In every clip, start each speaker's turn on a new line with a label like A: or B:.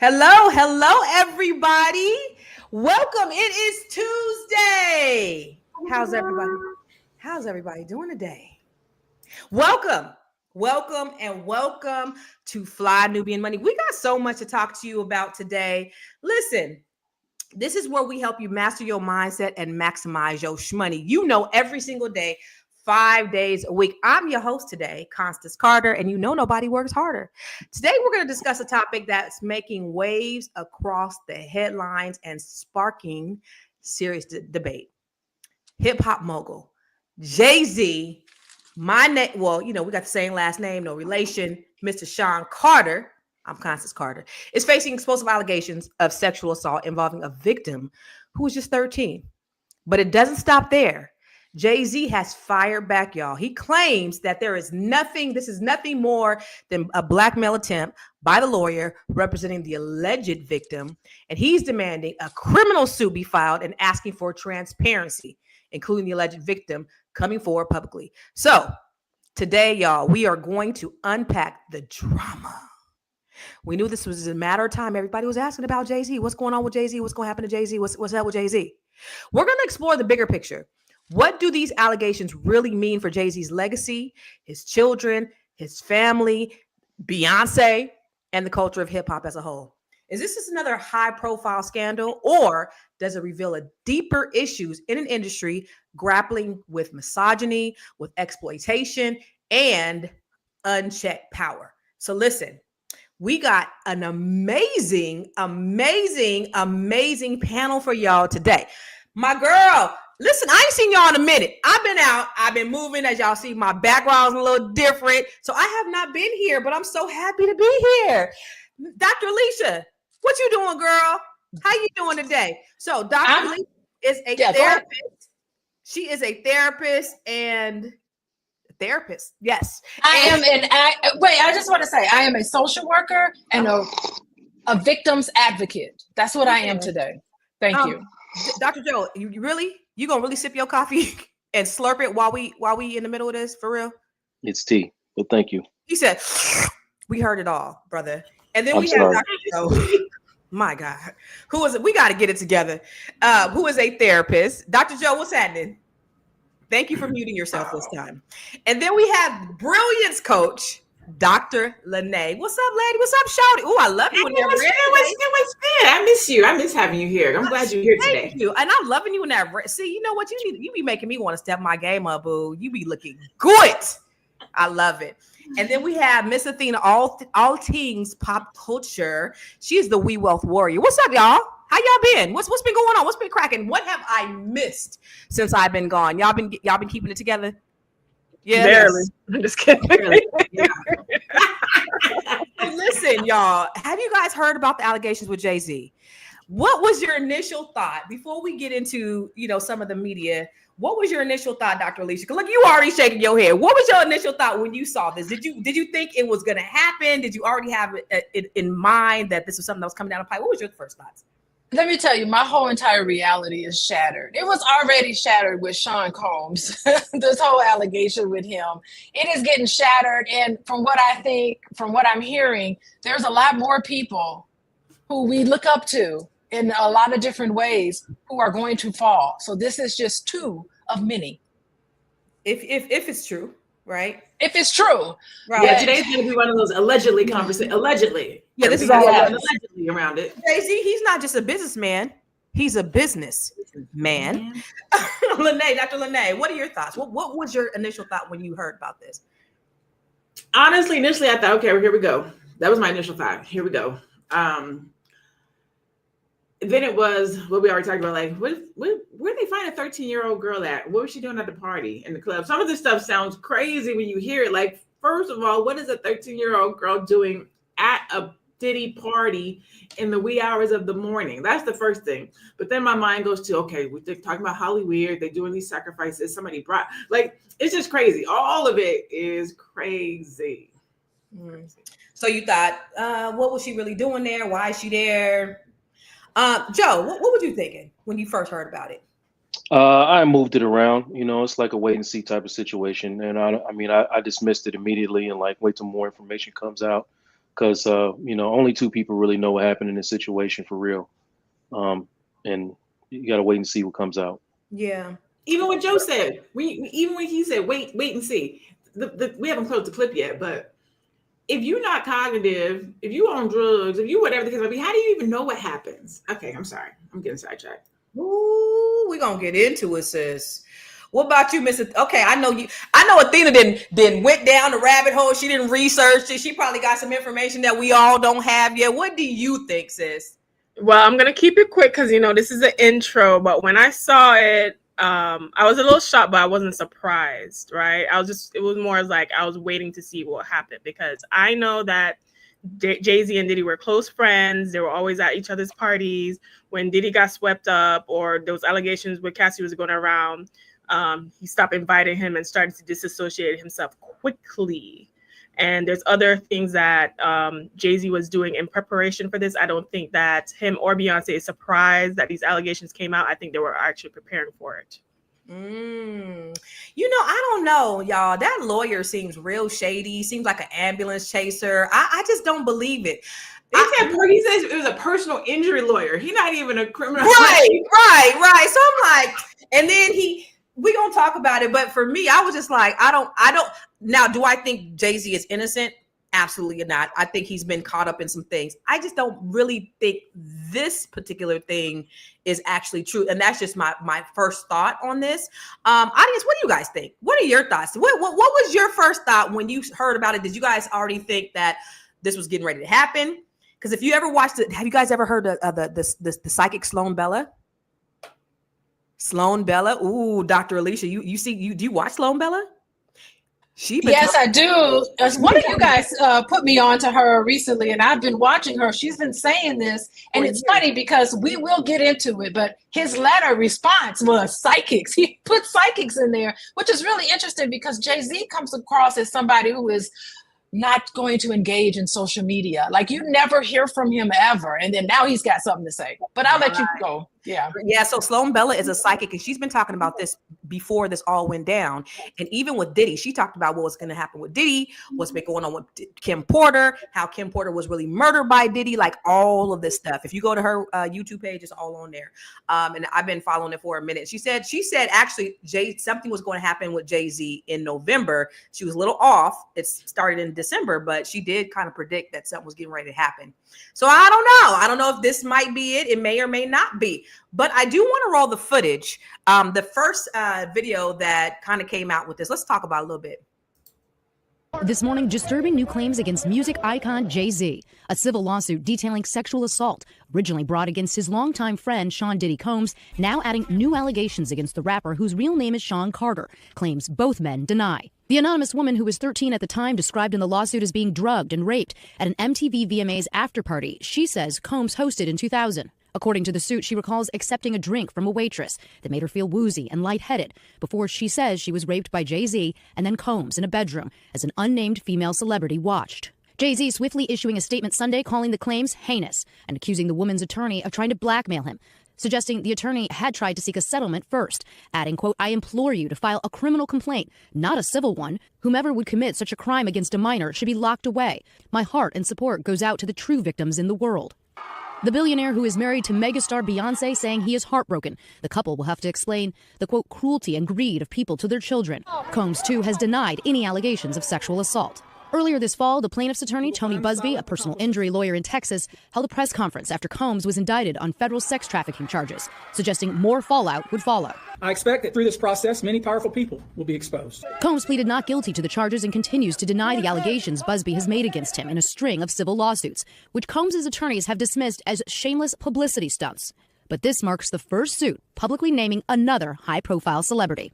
A: Hello, everybody. Welcome. It is Tuesday. How's everybody doing today? Welcome to Fly Nubian Money. We got so much to talk to you about today. Listen, this is where we help you master your mindset and maximize your shmoney. You know, every single day, 5 days a week. I'm your host today, Constance Carter, and you know nobody works harder. Today, we're going to discuss a topic that's making waves across the headlines and sparking serious debate. Hip hop mogul Jay-Z, well, you know, we got the same last name, no relation, Mr. Sean Carter. I'm Constance Carter, is facing explosive allegations of sexual assault involving a victim who was just 13. But it doesn't stop there. Jay-Z has fired back, y'all. He claims that this is nothing more than a blackmail attempt by the lawyer representing the alleged victim. And he's demanding a criminal suit be filed and asking for transparency, including the alleged victim coming forward publicly. So today, y'all, we are going to unpack the drama. We knew this was a matter of time. Everybody was asking about Jay-Z. What's going on with Jay-Z? What's going to happen to Jay-Z? What's up with Jay-Z? We're going to explore the bigger picture. What do these allegations really mean for Jay-Z's legacy, his children, his family, Beyonce, and the culture of hip-hop as a whole? Is this just another high-profile scandal, or does it reveal a deeper issues in an industry grappling with misogyny, with exploitation, and unchecked power? So listen, we got an amazing panel for y'all today. My girl, listen, I ain't seen y'all in a minute. I've been out. I've been moving. As y'all see, my background's a little different. So I have not been here, but I'm so happy to be here. Dr. Alicia, what you doing, girl? How you doing today? So Dr. Alicia is a therapist. She is a therapist and therapist. Yes.
B: I just want to say I am a social worker and a victim's advocate. That's what I am today. Thank you.
A: Dr. Joe, you gonna really sip your coffee and slurp it while we in the middle of this, for real?
C: It's tea, but thank you.
A: He said, we heard it all, brother. And then we have Dr. Joe. My God. We got to get it together. Who is a therapist. Dr. Joe, what's happening? Thank you for muting yourself this time. And then we have brilliance coach, Dr. Lene. What's up, lady? What's up, shouty? Oh, I love you.
D: I miss you. I miss having you here. I'm glad you're here today.
A: Thank you. And I'm loving you in that. See, you know what? You be making me want to step my game up, boo. You be looking good. I love it. And then we have Miss Athena, all things pop culture. She is the We Wealth Warrior. What's up, y'all? How y'all been? What's been going on? What's been cracking? What have I missed since I've been gone? Y'all been keeping it together?
B: Yeah, barely. I'm just kidding. Barely. Yeah.
A: Listen, y'all, have you guys heard about the allegations with Jay-Z? What was your initial thought before we get into, some of the media? What was your initial thought, Dr. Alicia? Because look, you already shaking your head. What was your initial thought when you saw this? Did you think it was going to happen? Did you already have it in mind that this was something that was coming down the pipe? What was your first thoughts?
B: Let me tell you, my whole entire reality is shattered. It was already shattered with Sean Combs, this whole allegation with him. It is getting shattered. And from what I'm hearing, there's a lot more people who we look up to in a lot of different ways who are going to fall. So this is just two of many.
A: If it's true, right?
B: If it's true.
D: Right. Yeah, today's going to be one of those allegedly conversations. Allegedly.
A: Yeah, this is all
D: allegedly around it.
A: Jay-Z, he's not just a businessman. He's a business man. Lene, Dr. Lene, what are your thoughts? What was your initial thought when you heard about this?
D: Honestly, initially I thought, okay, here we go. That was my initial thought. Here we go. Then it was what we already talked about, like, where did they find a 13-year-old girl at? What was she doing at the party in the club? Some of this stuff sounds crazy when you hear it. Like, first of all, what is a 13-year-old girl doing at a Diddy party in the wee hours of the morning? That's the first thing. But then my mind goes to, okay, we're talking about Hollywood. They're doing these sacrifices. Somebody brought, like, it's just crazy. All of it is crazy.
A: Mm-hmm. So you thought, what was she really doing there? Why is she there? Joe, what were you thinking when you first heard about it?
C: I moved it around. It's like a wait and see type of situation. And I dismissed it immediately and wait till more information comes out. because only two people really know what happened in this situation for real, and you got to wait and see what comes out.
A: Yeah.
D: Even what Joe said, even when he said, wait and see. We haven't closed the clip yet, but if you're not cognitive, if you on drugs, if you whatever the case might be, how do you even know what happens? Okay, I'm sorry. I'm getting sidetracked.
A: Ooh, we're gonna get into it, sis. What about you, Mr. Okay, I know Athena didn't went down the rabbit hole. She didn't research it. She probably got some information that we all don't have yet. What do you think, sis?
E: Well, I'm gonna keep it quick because this is an intro. But when I saw it, I was a little shocked, but I wasn't surprised, right? It was more like I was waiting to see what happened, because I know that Jay-Z and Diddy were close friends. They were always at each other's parties. When Diddy got swept up, or those allegations with Cassie was going around, he stopped inviting him and started to disassociate himself quickly. And there's other things that Jay-Z was doing in preparation for this. I don't think that him or Beyonce is surprised that these allegations came out. I think they were actually preparing for it.
A: I don't know, y'all. That lawyer seems real shady. Seems like an ambulance chaser. I just don't believe it.
D: He says it was a personal injury lawyer. He's not even a criminal.
A: Right. So I'm like, and then we gonna talk about it. But for me, I was just like, I don't. Now, do I think Jay-Z is innocent? Absolutely not. I think he's been caught up in some things. I just don't really think this particular thing is actually true. And that's just my first thought on this. Audience, what do you guys think? What are your thoughts? What was your first thought when you heard about it? Did you guys already think that this was getting ready to happen? Because if you ever watched it, have you guys ever heard of the psychic Sloan Bella? Sloan Bella? Ooh, Dr. Alicia, do you watch Sloan Bella?
B: Yes, I do. One of you guys put me on to her recently, and I've been watching her. She's been saying this, and it's funny because we will get into it, but his letter response was psychics. He put psychics in there, which is really interesting because Jay-Z comes across as somebody who is not going to engage in social media. Like, you never hear from him ever. And then now he's got something to say. But I'll let you go. Yeah.
A: So Sloan Bella is a psychic, and she's been talking about this before this all went down. And even with Diddy, she talked about what was going to happen with Diddy, what's been going on with Kim Porter, how Kim Porter was really murdered by Diddy, like all of this stuff. If you go to her YouTube page, it's all on there. And I've been following it for a minute. She said actually something was going to happen with Jay-Z in November. She was a little off. It started in December, but she did kind of predict that something was getting ready to happen. So I don't know. I don't know if this might be it. It may or may not be. But I do want to roll the footage. The first video that kind of came out with this. Let's talk about it a little bit.
F: This morning, disturbing new claims against music icon Jay-Z. A civil lawsuit detailing sexual assault, originally brought against his longtime friend Sean Diddy Combs, now adding new allegations against the rapper whose real name is Sean Carter. Claims both men deny. The anonymous woman, who was 13 at the time, described in the lawsuit as being drugged and raped at an MTV VMAs after party she says Combs hosted in 2000. According to the suit, she recalls accepting a drink from a waitress that made her feel woozy and lightheaded before she says she was raped by Jay-Z and then Combs in a bedroom as an unnamed female celebrity watched. Jay-Z swiftly issuing a statement Sunday calling the claims heinous and accusing the woman's attorney of trying to blackmail him, suggesting the attorney had tried to seek a settlement first, adding, quote, "I implore you to file a criminal complaint, not a civil one. Whomever would commit such a crime against a minor should be locked away. My heart and support goes out to the true victims in the world." The billionaire, who is married to megastar Beyonce, saying he is heartbroken. The couple will have to explain the, quote, cruelty and greed of people to their children. Combs, too, has denied any allegations of sexual assault. Earlier this fall, the plaintiff's attorney, Tony Busby, a personal injury lawyer in Texas, held a press conference after Combs was indicted on federal sex trafficking charges, suggesting more fallout would follow.
G: I expect that through this process, many powerful people will be exposed.
F: Combs pleaded not guilty to the charges and continues to deny the allegations Busby has made against him in a string of civil lawsuits, which Combs' attorneys have dismissed as shameless publicity stunts. But this marks the first suit publicly naming another high-profile celebrity.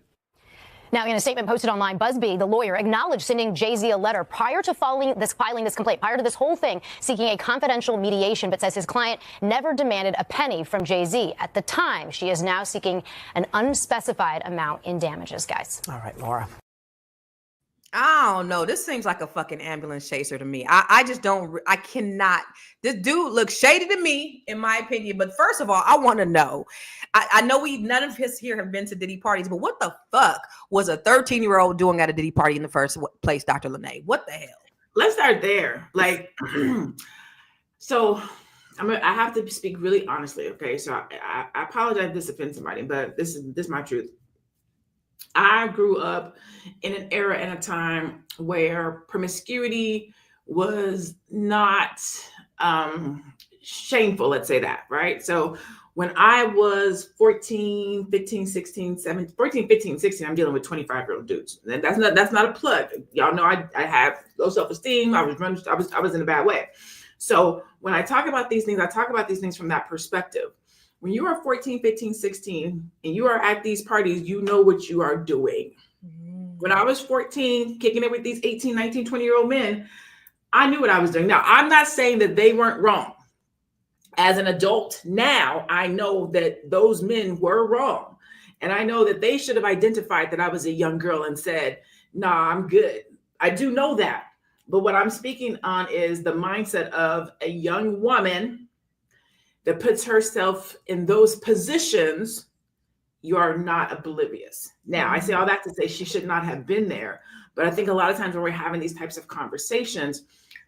H: Now, in a statement posted online, Busby, the lawyer, acknowledged sending Jay-Z a letter prior to filing this complaint, prior to this whole thing, seeking a confidential mediation, but says his client never demanded a penny from Jay-Z. At the time, she is now seeking an unspecified amount in damages, guys.
I: All right, Laura.
A: I don't know. This seems like a fucking ambulance chaser to me. I just don't, I cannot. This dude looks shady to me, in my opinion. But first of all, I want to know. I know none of us here have been to Diddy parties, but what the fuck was a 13-year-old doing at a Diddy party in the first place, Dr. Lene? What the hell?
D: let's start there. Like, so I have to speak really honestly. Okay. So I apologize if this offends somebody, but this is my truth. I grew up in an era and a time where promiscuity was not shameful, let's say that, right? So when I was 14, 15, 16, 17, 14, 15, 16, I'm dealing with 25-year-old dudes. And that's not a plug. Y'all know I have low self-esteem. I was in a bad way. So when I talk about these things, I talk about these things from that perspective. When you are 14, 15, 16, and you are at these parties, you know what you are doing. When I was 14, kicking it with these 18, 19, 20-year-old men, I knew what I was doing. Now, I'm not saying that they weren't wrong. As an adult now, I know that those men were wrong. And I know that they should have identified that I was a young girl and said, nah, I'm good. I do know that. But what I'm speaking on is the mindset of a young woman that puts herself in those positions. You are not oblivious. Now, I say all that to say she should not have been there. But I think a lot of times when we're having these types of conversations,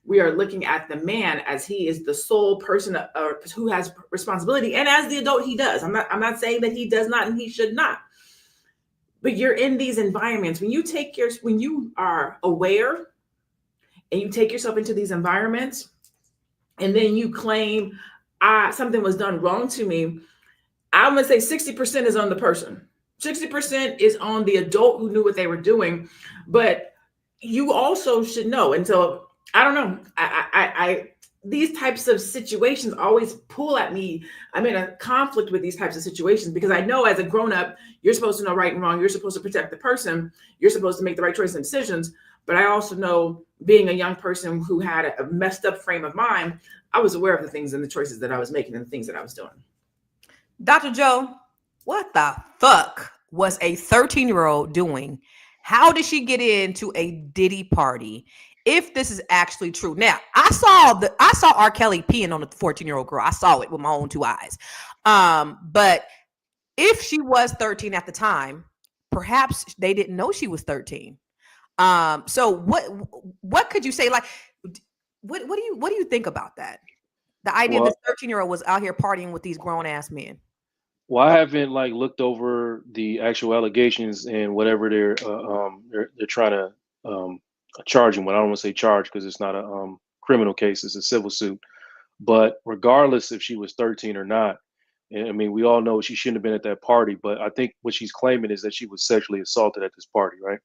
D: we are looking at the man as he is the sole person who has responsibility. And as the adult, he does. I'm not saying that he does not and he should not. But you're in these environments. When you are aware and you take yourself into these environments and then you claim something was done wrong to me, I'm going to say 60% is on the person. 60% is on the adult who knew what they were doing. But you also should know. And so I don't know. I these types of situations always pull at me. I'm in a conflict with these types of situations because I know as a grown-up, you're supposed to know right and wrong. You're supposed to protect the person. You're supposed to make the right choices and decisions. But I also know, being a young person who had a messed up frame of mind, I was aware of the things and the choices that I was making and the things that I was doing.
A: Dr. Joe, what the fuck was a 13-year-old doing? How did she get into a Diddy party? If this is actually true. Now, I saw R. Kelly peeing on a 14-year-old girl. I saw it with my own two eyes. But if she was 13 at the time, perhaps they didn't know she was 13. So what could you say? Like, what do you think about that? The idea that this 13-year-old was out here partying with these grown ass men.
C: Well, I haven't looked over the actual allegations and whatever they're trying to charge him with. I don't want to say charge because it's not a criminal case; it's a civil suit. But regardless if she was 13 or not, I mean, we all know she shouldn't have been at that party. But I think what she's claiming is that she was sexually assaulted at this party, right?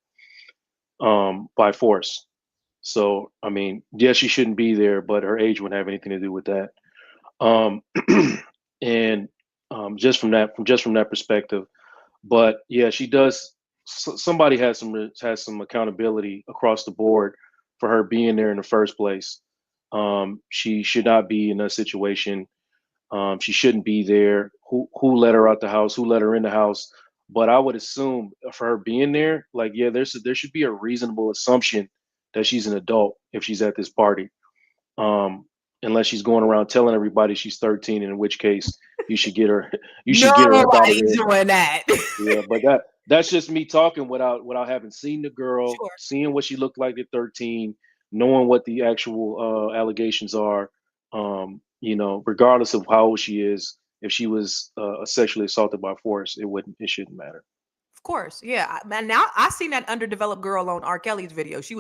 C: By force. So, I mean, yes, she shouldn't be there, but her age wouldn't have anything to do with that. And just from that perspective, but yeah, she does. Somebody has some accountability across the board for her being there in the first place. She should not be in that situation. She shouldn't be there. Who let her out the house? Who let her in the house? But I would assume for her being there, like, yeah, there should be a reasonable assumption that she's an adult if she's at this party. Unless she's going around telling everybody she's 13, in which case you should get her. You should get her up out of there.
A: Doing that.
C: Yeah, but that's just me talking without having seen the girl,
A: Sure.
C: Seeing what she looked like at 13, knowing what the actual allegations are. Regardless of how old she is, if she was sexually assaulted by force, it shouldn't matter.
A: Of course, yeah. Man, now I seen that underdeveloped girl on R. Kelly's video. She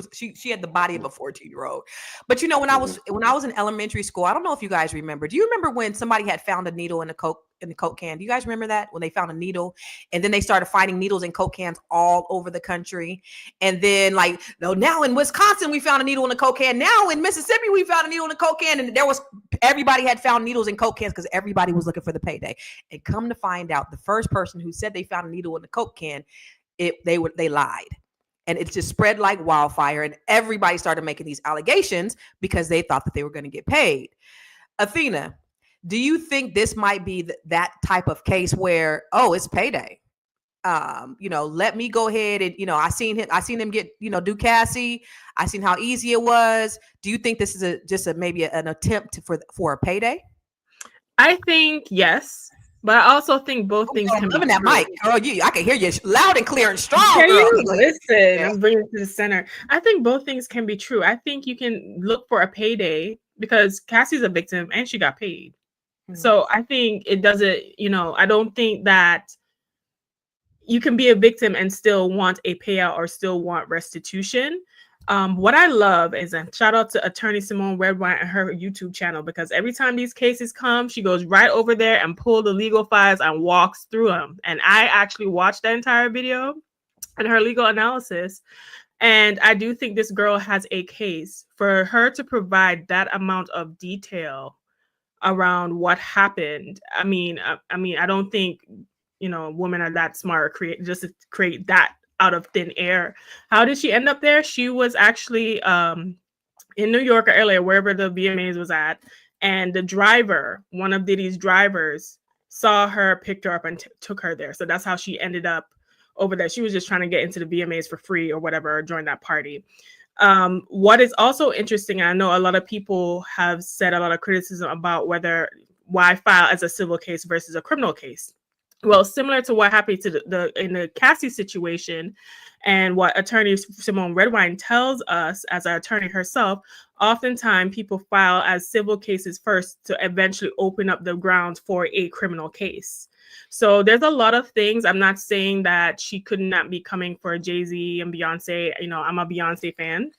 A: had the body of a 14-year-old. But when I was in elementary school, I don't know if you guys remember. Do you remember when somebody had found a needle in the Coke can? Do you guys remember that? When they found a needle and then they started finding needles in Coke cans all over the country. And then now in Wisconsin we found a needle in a Coke can. Now in Mississippi we found a needle in a Coke can, and everybody had found needles in Coke cans because everybody was looking for the payday. And come to find out, the first person who said they found a needle in the Coke can, they lied. And it just spread like wildfire, and everybody started making these allegations because they thought that they were going to get paid. Athena, do you think this might be that type of case where, it's payday? Let me go ahead and, I seen him get, do Cassie. I seen how easy it was. Do you think this is maybe an attempt for a payday?
E: I think yes. But I also think both things
A: I'm
E: can be
A: loving that
E: true.
A: mic, girl. I can hear you loud and clear and strong.
E: Can
A: Girl.
E: you listen? I'm bringing it to the center. I think both things can be true. I think you can look for a payday because Cassie's a victim and she got paid. Mm-hmm. So I think it doesn't, I don't think that you can be a victim and still want a payout or still want restitution. What I love is, and shout out to attorney Simone Redwine and her YouTube channel, because every time these cases come, she goes right over there and pull the legal files and walks through them. And I actually watched that entire video and her legal analysis. And I do think this girl has a case. For her to provide that amount of detail around what happened. I mean, I don't think, women are that smart to create that out of thin air. How did she end up there? She was actually in New York or LA, wherever the VMAs was at. And the driver, one of Diddy's drivers, saw her, picked her up and took her there. So that's how she ended up over there. She was just trying to get into the VMAs for free or whatever, or join that party. What is also interesting, and I know a lot of people have said a lot of criticism about why file as a civil case versus a criminal case. Well, similar to what happened to in the Cassie situation, and what attorney Simone Redwine tells us as an attorney herself, oftentimes people file as civil cases first to eventually open up the grounds for a criminal case. So there's a lot of things. I'm not saying that she could not be coming for Jay-Z and Beyonce. I'm a Beyonce fan,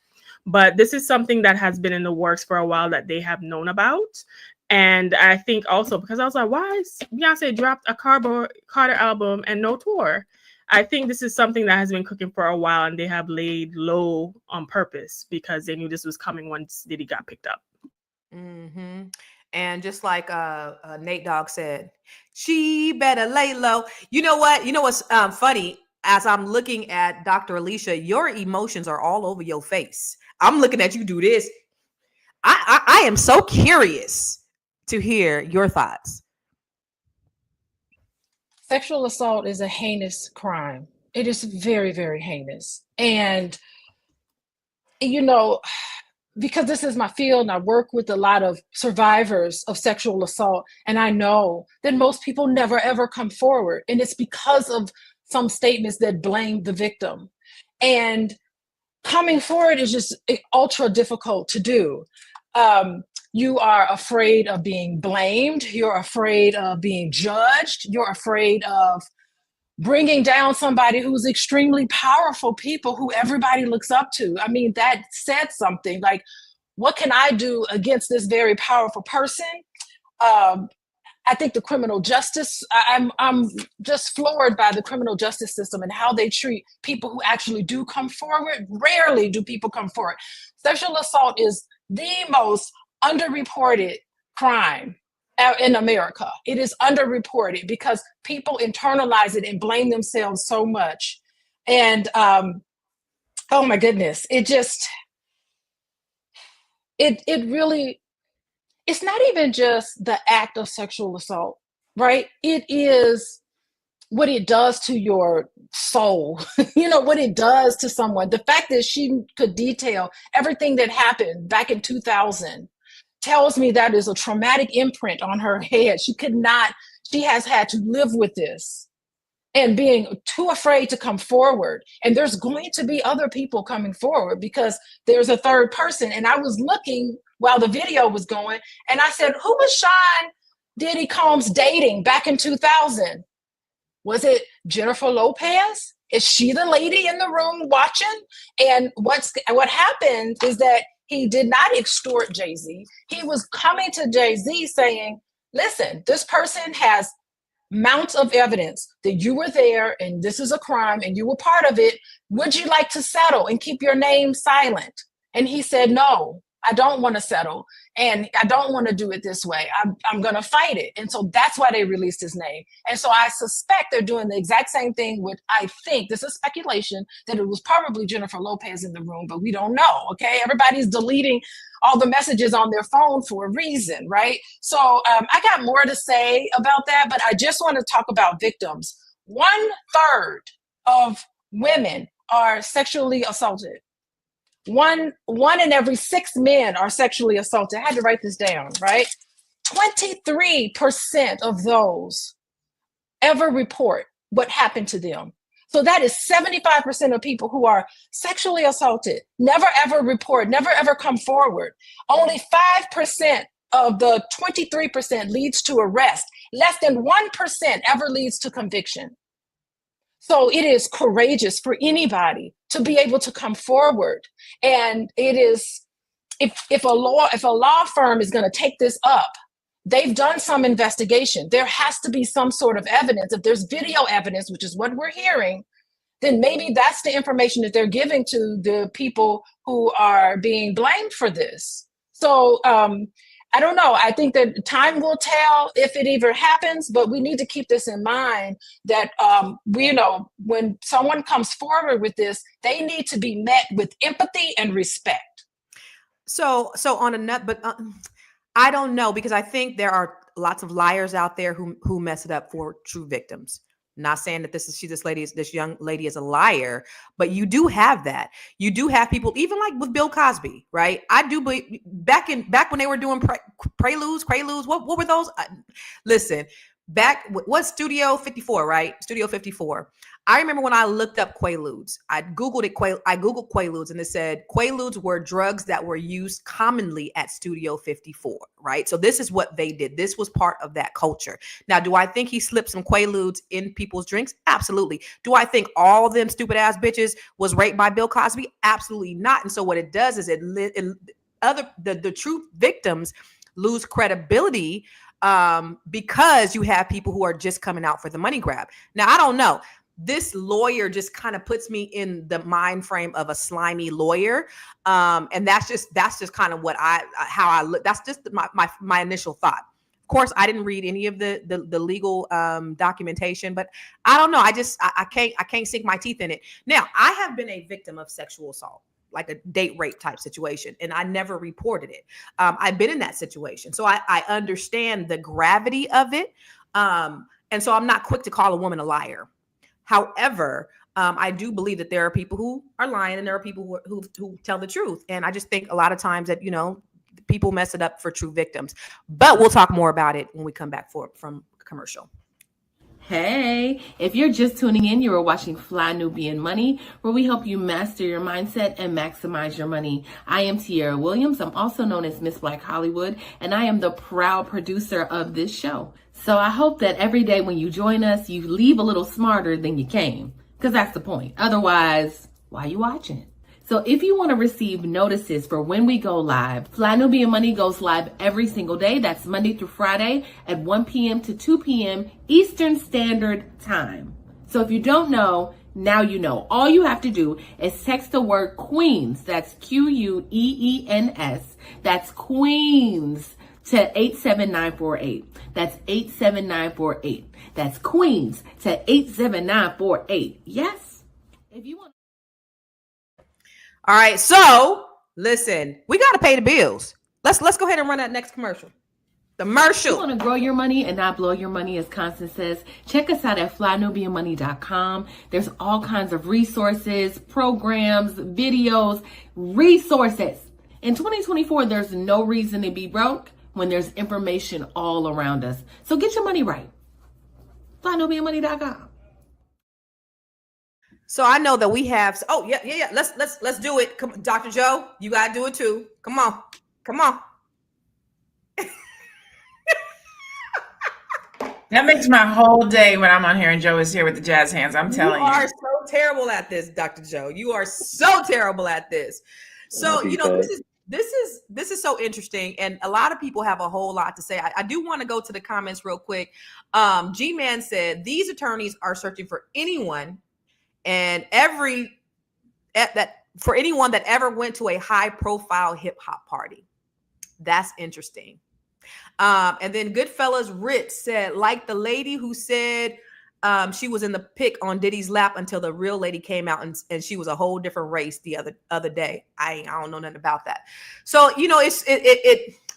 E: but this is something that has been in the works for a while that they have known about. And I think also because I was like, why is Beyonce dropped a Carter album and no tour? I think this is something that has been cooking for a while, and they have laid low on purpose because they knew this was coming once Diddy got picked up.
A: Mm-hmm. And just like Nate Dogg said, she better lay low. You know what? You know what's funny? As I'm looking at Dr. Alicia, your emotions are all over your face. I'm looking at you do this. I am so curious to hear your thoughts.
B: Sexual assault is a heinous crime. It is very, very heinous. And, because this is my field and I work with a lot of survivors of sexual assault, and I know that most people never, ever come forward. And it's because of some statements that blame the victim. And coming forward is just ultra difficult to do. You are afraid of being blamed. You're afraid of being judged. You're afraid of bringing down somebody who's extremely powerful, people who everybody looks up to. I mean, that said something like, what can I do against this very powerful person? I think the criminal justice, I'm just floored by the criminal justice system and how they treat people who actually do come forward. Rarely do people come forward. Sexual assault is the most underreported crime in America. It is underreported because people internalize it and blame themselves so much. And oh my goodness, it really, it's not even just the act of sexual assault, right? It is what it does to your soul, what it does to someone. The fact that she could detail everything that happened back in 2000 tells me that is a traumatic imprint on her head. She has had to live with this and being too afraid to come forward. And there's going to be other people coming forward because there's a third person. And I was looking while the video was going, and I said, who was Sean Diddy Combs dating back in 2000? Was it Jennifer Lopez? Is she the lady in the room watching? And what happened is that he did not extort Jay-Z. He was coming to Jay-Z saying, listen, this person has mounts of evidence that you were there and this is a crime and you were part of it. Would you like to settle and keep your name silent? And he said, no, I don't want to settle. And I don't want to do it this way. I'm going to fight it. And so that's why they released his name. And so I suspect they're doing the exact same thing with, I think, this is speculation, that it was probably Jennifer Lopez in the room, but we don't know, okay? Everybody's deleting all the messages on their phone for a reason, right? So I got more to say about that, but I just want to talk about victims. 1/3 of women are sexually assaulted. One in every 6 men are sexually assaulted. I had to write this down, right? 23% of those ever report what happened to them. So that is 75% of people who are sexually assaulted, never ever report, never ever come forward. Only 5% of the 23% leads to arrest. Less than 1% ever leads to conviction. So it is courageous for anybody to be able to come forward. And it is, if a law firm is going to take this up, they've done some investigation. There has to be some sort of evidence. If there's video evidence, which is what we're hearing, then maybe that's the information that they're giving to the people who are being blamed for this. So I don't know. I think that time will tell if it ever happens, but we need to keep this in mind that when someone comes forward with this, they need to be met with empathy and respect.
A: So on a nut, but I don't know, because I think there are lots of liars out there who mess it up for true victims. Not saying that this young lady is a liar, but you do have that. You do have people, even like with Bill Cosby, right? I do believe back when they were doing preludes, what were those? Listen, what's Studio 54, right? Studio 54. I remember when I looked up Quaaludes, I Googled Quaaludes, and it said Quaaludes were drugs that were used commonly at Studio 54, right? So this is what they did. This was part of that culture. Now, do I think he slipped some Quaaludes in people's drinks? Absolutely. Do I think all them stupid ass bitches was raped by Bill Cosby? Absolutely not. And so what it does is the true victims lose credibility because you have people who are just coming out for the money grab. Now, I don't know. This lawyer just kind of puts me in the mind frame of a slimy lawyer. And that's just kind of how I look. That's just my initial thought. Of course, I didn't read any of the legal documentation, but I don't know. I can't sink my teeth in it. Now, I have been a victim of sexual assault, like a date rape type situation, and I never reported it. I've been in that situation, so I understand the gravity of it. And so I'm not quick to call a woman a liar. However, I do believe that there are people who are lying and there are people who tell the truth. And I just think a lot of times that, people mess it up for true victims. But we'll talk more about it when we come back from commercial.
I: Hey, if you're just tuning in, you are watching Fly Nubian Money, where we help you master your mindset and maximize your money. I am Tiara Williams. I'm also known as Miss Black Hollywood, and I am the proud producer of this show. So I hope that every day when you join us, you leave a little smarter than you came, because that's the point. Otherwise, why are you watching? So if you want to receive notices for when we go live, Fly Nubian Money goes live every single day. That's Monday through Friday at 1 p.m. to 2 p.m. Eastern Standard Time. So if you don't know, now you know. All you have to do is text the word Queens. That's Queens. That's Queens to 87948. That's 87948. That's Queens to 87948. Yes? If you want.
A: All right, so listen, we got to pay the bills. Let's go ahead and run that next commercial. The commercial.
I: You want to grow your money and not blow your money, as Constance says, check us out at FlyNubianMoney.com. There's all kinds of resources, programs, videos, resources. In 2024, there's no reason to be broke when there's information all around us. So get your money right. FlyNubianMoney.com.
A: So I know that we have. Oh yeah. Let's do it. Come, Dr. Joe, you gotta do it too. Come on.
D: That makes my whole day when I'm on here and Joe is here with the jazz hands. I'm telling you.
A: You are so terrible at this, Dr. Joe. You are so terrible at this. So this is so interesting, and a lot of people have a whole lot to say. I do want to go to the comments real quick. G-Man said these attorneys are searching for anyone. And for anyone that ever went to a high profile hip hop party. That's interesting. And then Goodfellas Ritz said, like the lady who said she was in the pic on Diddy's lap until the real lady came out and she was a whole different race the other day. I don't know nothing about that. So,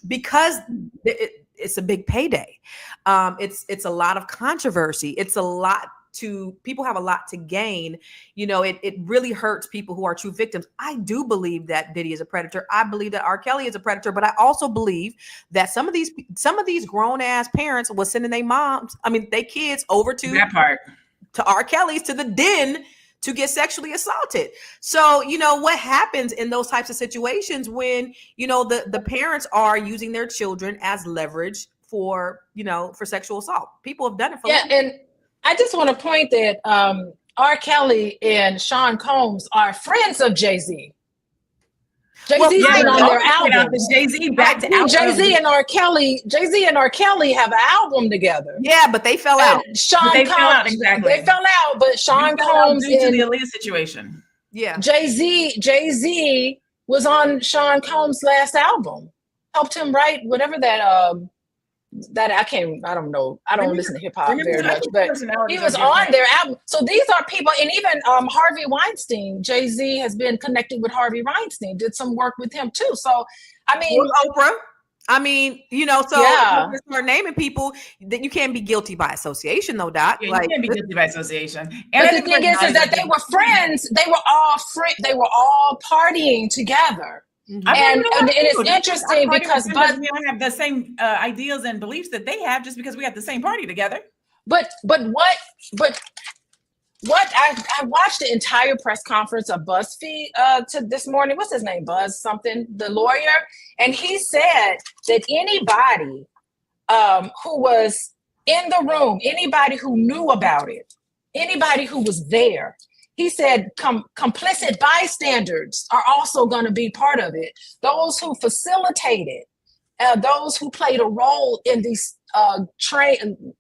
A: because it's a big payday. It's a lot of controversy. It's a lot people have a lot to gain. You know, it really hurts people who are true victims. I do believe that Diddy is a predator. I believe that R. Kelly is a predator, but I also believe that some of these grown ass parents was sending their kids over to
D: That part.
A: to R. Kelly's, to the den, to get sexually assaulted. So, you know, what happens in those types of situations when, you know, the parents are using their children as leverage for sexual assault? People have done it for
B: Yeah, and I just want to point that R. Kelly and Sean Combs are friends of Jay-Z. Jay-Z's been on their album.
D: Jay-Z back to
B: Jay-Z and R. Kelly have an album together.
A: Yeah, but they fell out.
B: They fell out, but Sean Combs
D: due to the Aaliyah situation.
A: Yeah.
B: Jay-Z was on Sean Combs' last album. Helped him write whatever that I don't know. I don't listen to hip hop very much, but he was on their album. So these are people, and even Harvey Weinstein, Jay-Z has been connected with Harvey Weinstein, did some work with him too. So, I mean,
A: Oprah. I mean, you know, so
B: Yeah.
A: you start naming people that you can't be guilty by association, though, Doc.
D: Yeah, you can't be guilty by association.
B: But the thing is that they were friends. They were all partying together.
A: Mhm.
B: And it's interesting because
D: we don't have the same ideals and beliefs that they have just because we have the same party together.
B: But what I watched the entire press conference of BuzzFeed to this morning. What's his name? Buzz something, the lawyer, and he said that anybody who was in the room, anybody who knew about it, anybody who was there, he said complicit bystanders are also going to be part of it. Those who facilitated, those who played a role in these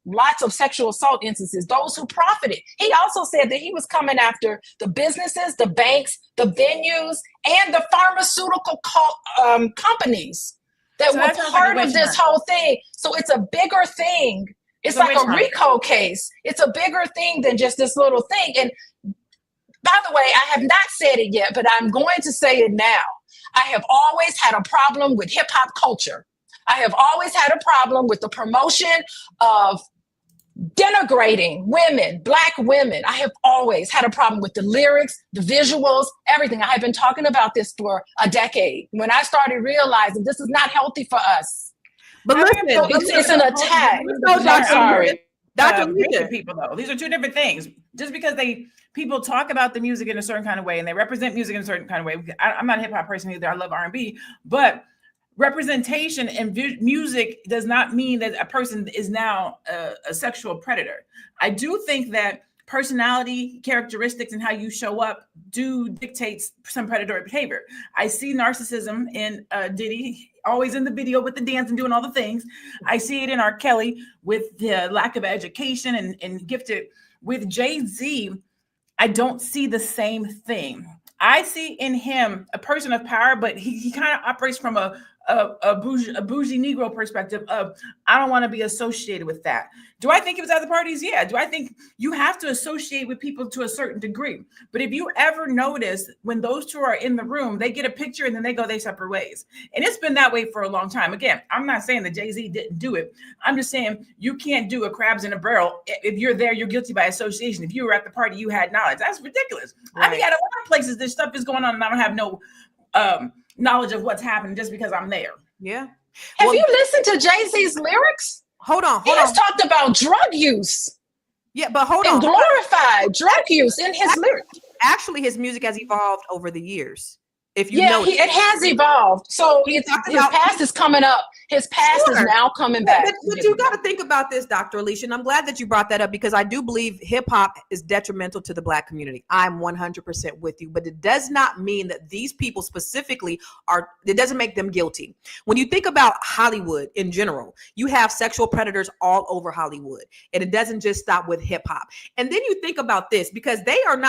B: lots of sexual assault instances, those who profited. He also said that he was coming after the businesses, the banks, the venues, and the pharmaceutical companies that were part of this whole thing. So it's a bigger thing. It's like a RICO case. It's a bigger thing than just this little thing. And by the way, I have not said it yet, but I'm going to say it now. I have always had a problem with hip hop culture. I have always had a problem with the promotion of denigrating women, Black women. I have always had a problem with the lyrics, the visuals, everything. I have been talking about this for a decade. When I started realizing this is not healthy for us.
A: But listen,
B: it's an attack.
D: I'm
B: sorry.
D: Dr. People though, these are two different things. Just because people talk about the music in a certain kind of way and they represent music in a certain kind of way. I'm not a hip hop person either. I love R&B, but representation in music does not mean that a person is now a sexual predator. I do think that personality characteristics and how you show up do dictate some predatory behavior. I see narcissism in Diddy, always in the video with the dance and doing all the things. I see it in R. Kelly with the lack of education and gifted. With Jay-Z, I don't see the same thing. I see in him a person of power, but he kind of operates from a bougie Negro perspective of, I don't want to be associated with that. Do I think he was at the parties? Yeah. Do I think you have to associate with people to a certain degree? But if you ever notice when those two are in the room, they get a picture and then they go their separate ways. And it's been that way for a long time. Again, I'm not saying that Jay-Z didn't do it. I'm just saying you can't do a crabs in a barrel. If you're there, you're guilty by association. If you were at the party, you had knowledge. That's ridiculous. Right. I've had a lot of places this stuff is going on and I don't have no knowledge of what's happening just because I'm there.
A: Yeah.
B: Have you listened to Jay-Z's lyrics?
A: Hold on.
B: He has talked about drug use.
A: Yeah, but hold on.
B: And glorified drug use in his lyrics.
A: Actually, his music has evolved over the years. If you
B: know, it has evolved. So his past is coming up. His past is now coming back.
A: But you got to think about this, Dr. Alicia, and I'm glad that you brought that up because I do believe hip hop is detrimental to the Black community. I'm 100% with you, but it does not mean that these people specifically it doesn't make them guilty. When you think about Hollywood in general, you have sexual predators all over Hollywood, and it doesn't just stop with hip hop. And then you think about this because they are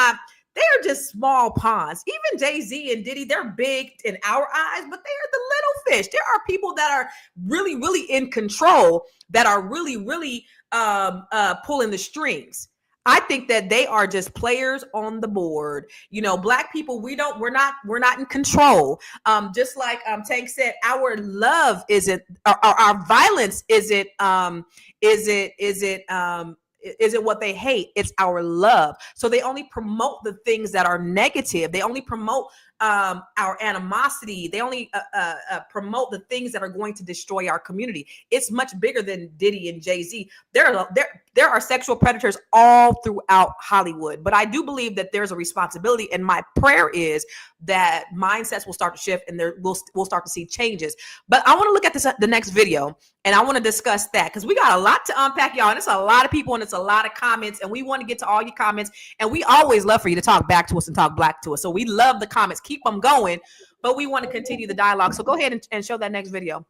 A: just small ponds. Even Jay-Z and Diddy, they're big in our eyes, but they are the little fish. There are people that are really, really in control, that are really, really pulling the strings. I think that they are just players on the board. You know, Black people, we're not in control. Just like Tank said, our love isn't, our violence isn't isn't what they hate. It's our love. So they only promote the things that are negative. They only promote our animosity. They only promote the things that are going to destroy our community. It's much bigger than Diddy and Jay-Z. There are sexual predators all throughout Hollywood. But I do believe that there's a responsibility, and my prayer is that mindsets will start to shift, and we'll start to see changes. But I want to look at the next video, and I want to discuss that, because we got a lot to unpack, y'all. And it's a lot of people, and it's a lot of comments, and we want to get to all your comments. And we always love for you to talk back to us and talk black to us. So we love the comments. Keep them going, but we want to continue the dialogue. So go ahead and show that next video.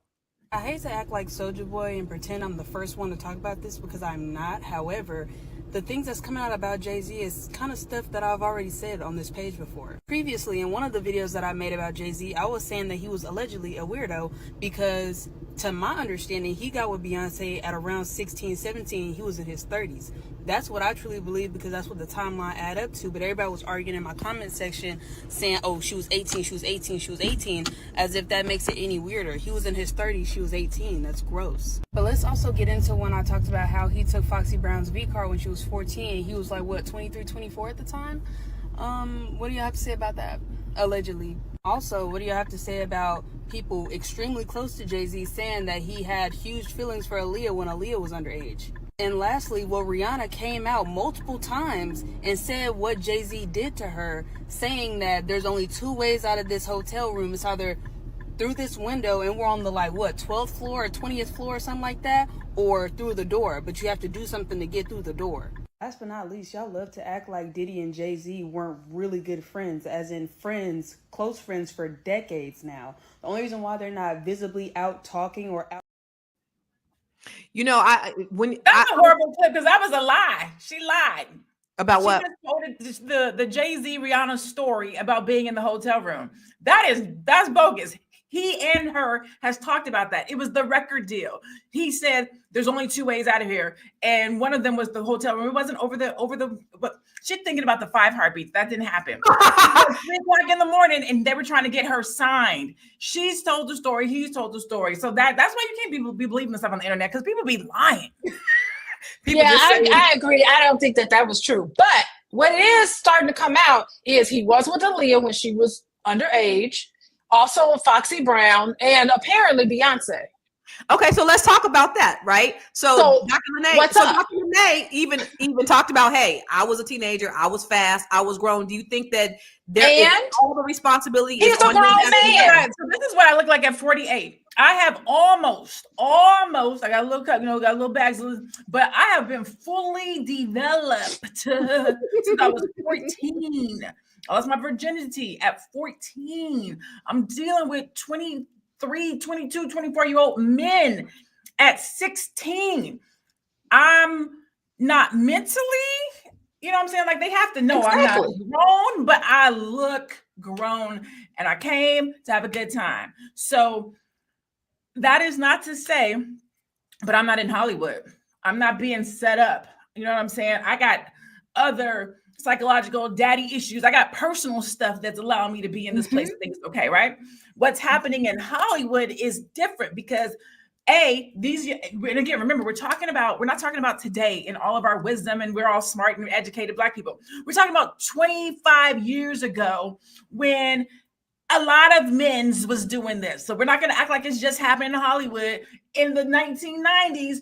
J: I hate to act like Soulja Boy and pretend I'm the first one to talk about this, because I'm not. However, the things that's coming out about Jay-Z is kind of stuff that I've already said on this page before. Previously, in one of the videos that I made about Jay-Z, I was saying that he was allegedly a weirdo because, to my understanding, he got with Beyonce at around 16, 17. He was in his 30s. That's what I truly believe, because that's what the timeline add up to. But everybody was arguing in my comment section saying, oh, she was 18, she was 18, she was 18, as if that makes it any weirder. He was in his 30s, she was 18. That's gross. But let's also get into when I talked about how he took Foxy Brown's V-car when she was 14. He was like, what, 23, 24 at the time? What do you have to say about that? Allegedly. Also, what do you have to say about people extremely close to Jay-Z saying that he had huge feelings for Aaliyah when Aaliyah was underage? And lastly, well, Rihanna came out multiple times and said what Jay-Z did to her, saying that there's only two ways out of this hotel room. It's either through this window, and we're on the, like, what, 12th floor or 20th floor or something like that, or through the door, but you have to do something to get through the door. Last but not least, y'all love to act like Diddy and Jay-Z weren't really good friends, as in friends, close friends for decades now. The only reason why they're not visibly out talking or out.
A: You know,
D: that's a horrible clip, because that was a lie. She lied
A: about what?
D: She just quoted the Jay-Z Rihanna story about being in the hotel room. That's bogus. He and her has talked about that. It was the record deal. He said there's only two ways out of here, and one of them was the hotel room. It wasn't over the. But she's thinking about the 5 heartbeats. That didn't happen. It was 3 o'clock in the morning, and they were trying to get her signed. She's told the story. He's told the story. So that's why you can't be believing stuff on the internet, because people be lying.
B: I agree. I don't think that was true. But what is starting to come out is he was with Aaliyah when she was underage. Also Foxy Brown, and apparently Beyonce.
A: Okay, so let's talk about that, right? So Dr. Renee even talked about, hey, I was a teenager, I was fast, I was grown. Do you think that all the responsibility is on you?
D: So this is what I look like at 48. I have almost, I got a little cut, got a little bags, but I have been fully developed since I was 14. I lost my virginity at 14. I'm dealing with 23, 22, 24-year-old men at 16. I'm not mentally, you know what I'm saying? Like, they have to know I'm not grown, but I look grown, and I came to have a good time. So that is not to say, but I'm not in Hollywood. I'm not being set up. You know what I'm saying? I got other psychological daddy issues. I got personal stuff that's allowing me to be in this place and think it's okay, right? What's happening in Hollywood is different, because and again, remember, we're not talking about today in all of our wisdom and we're all smart and educated Black people. We're talking about 25 years ago when a lot of men's was doing this. So we're not going to act like it's just happening in Hollywood. In the 1990s,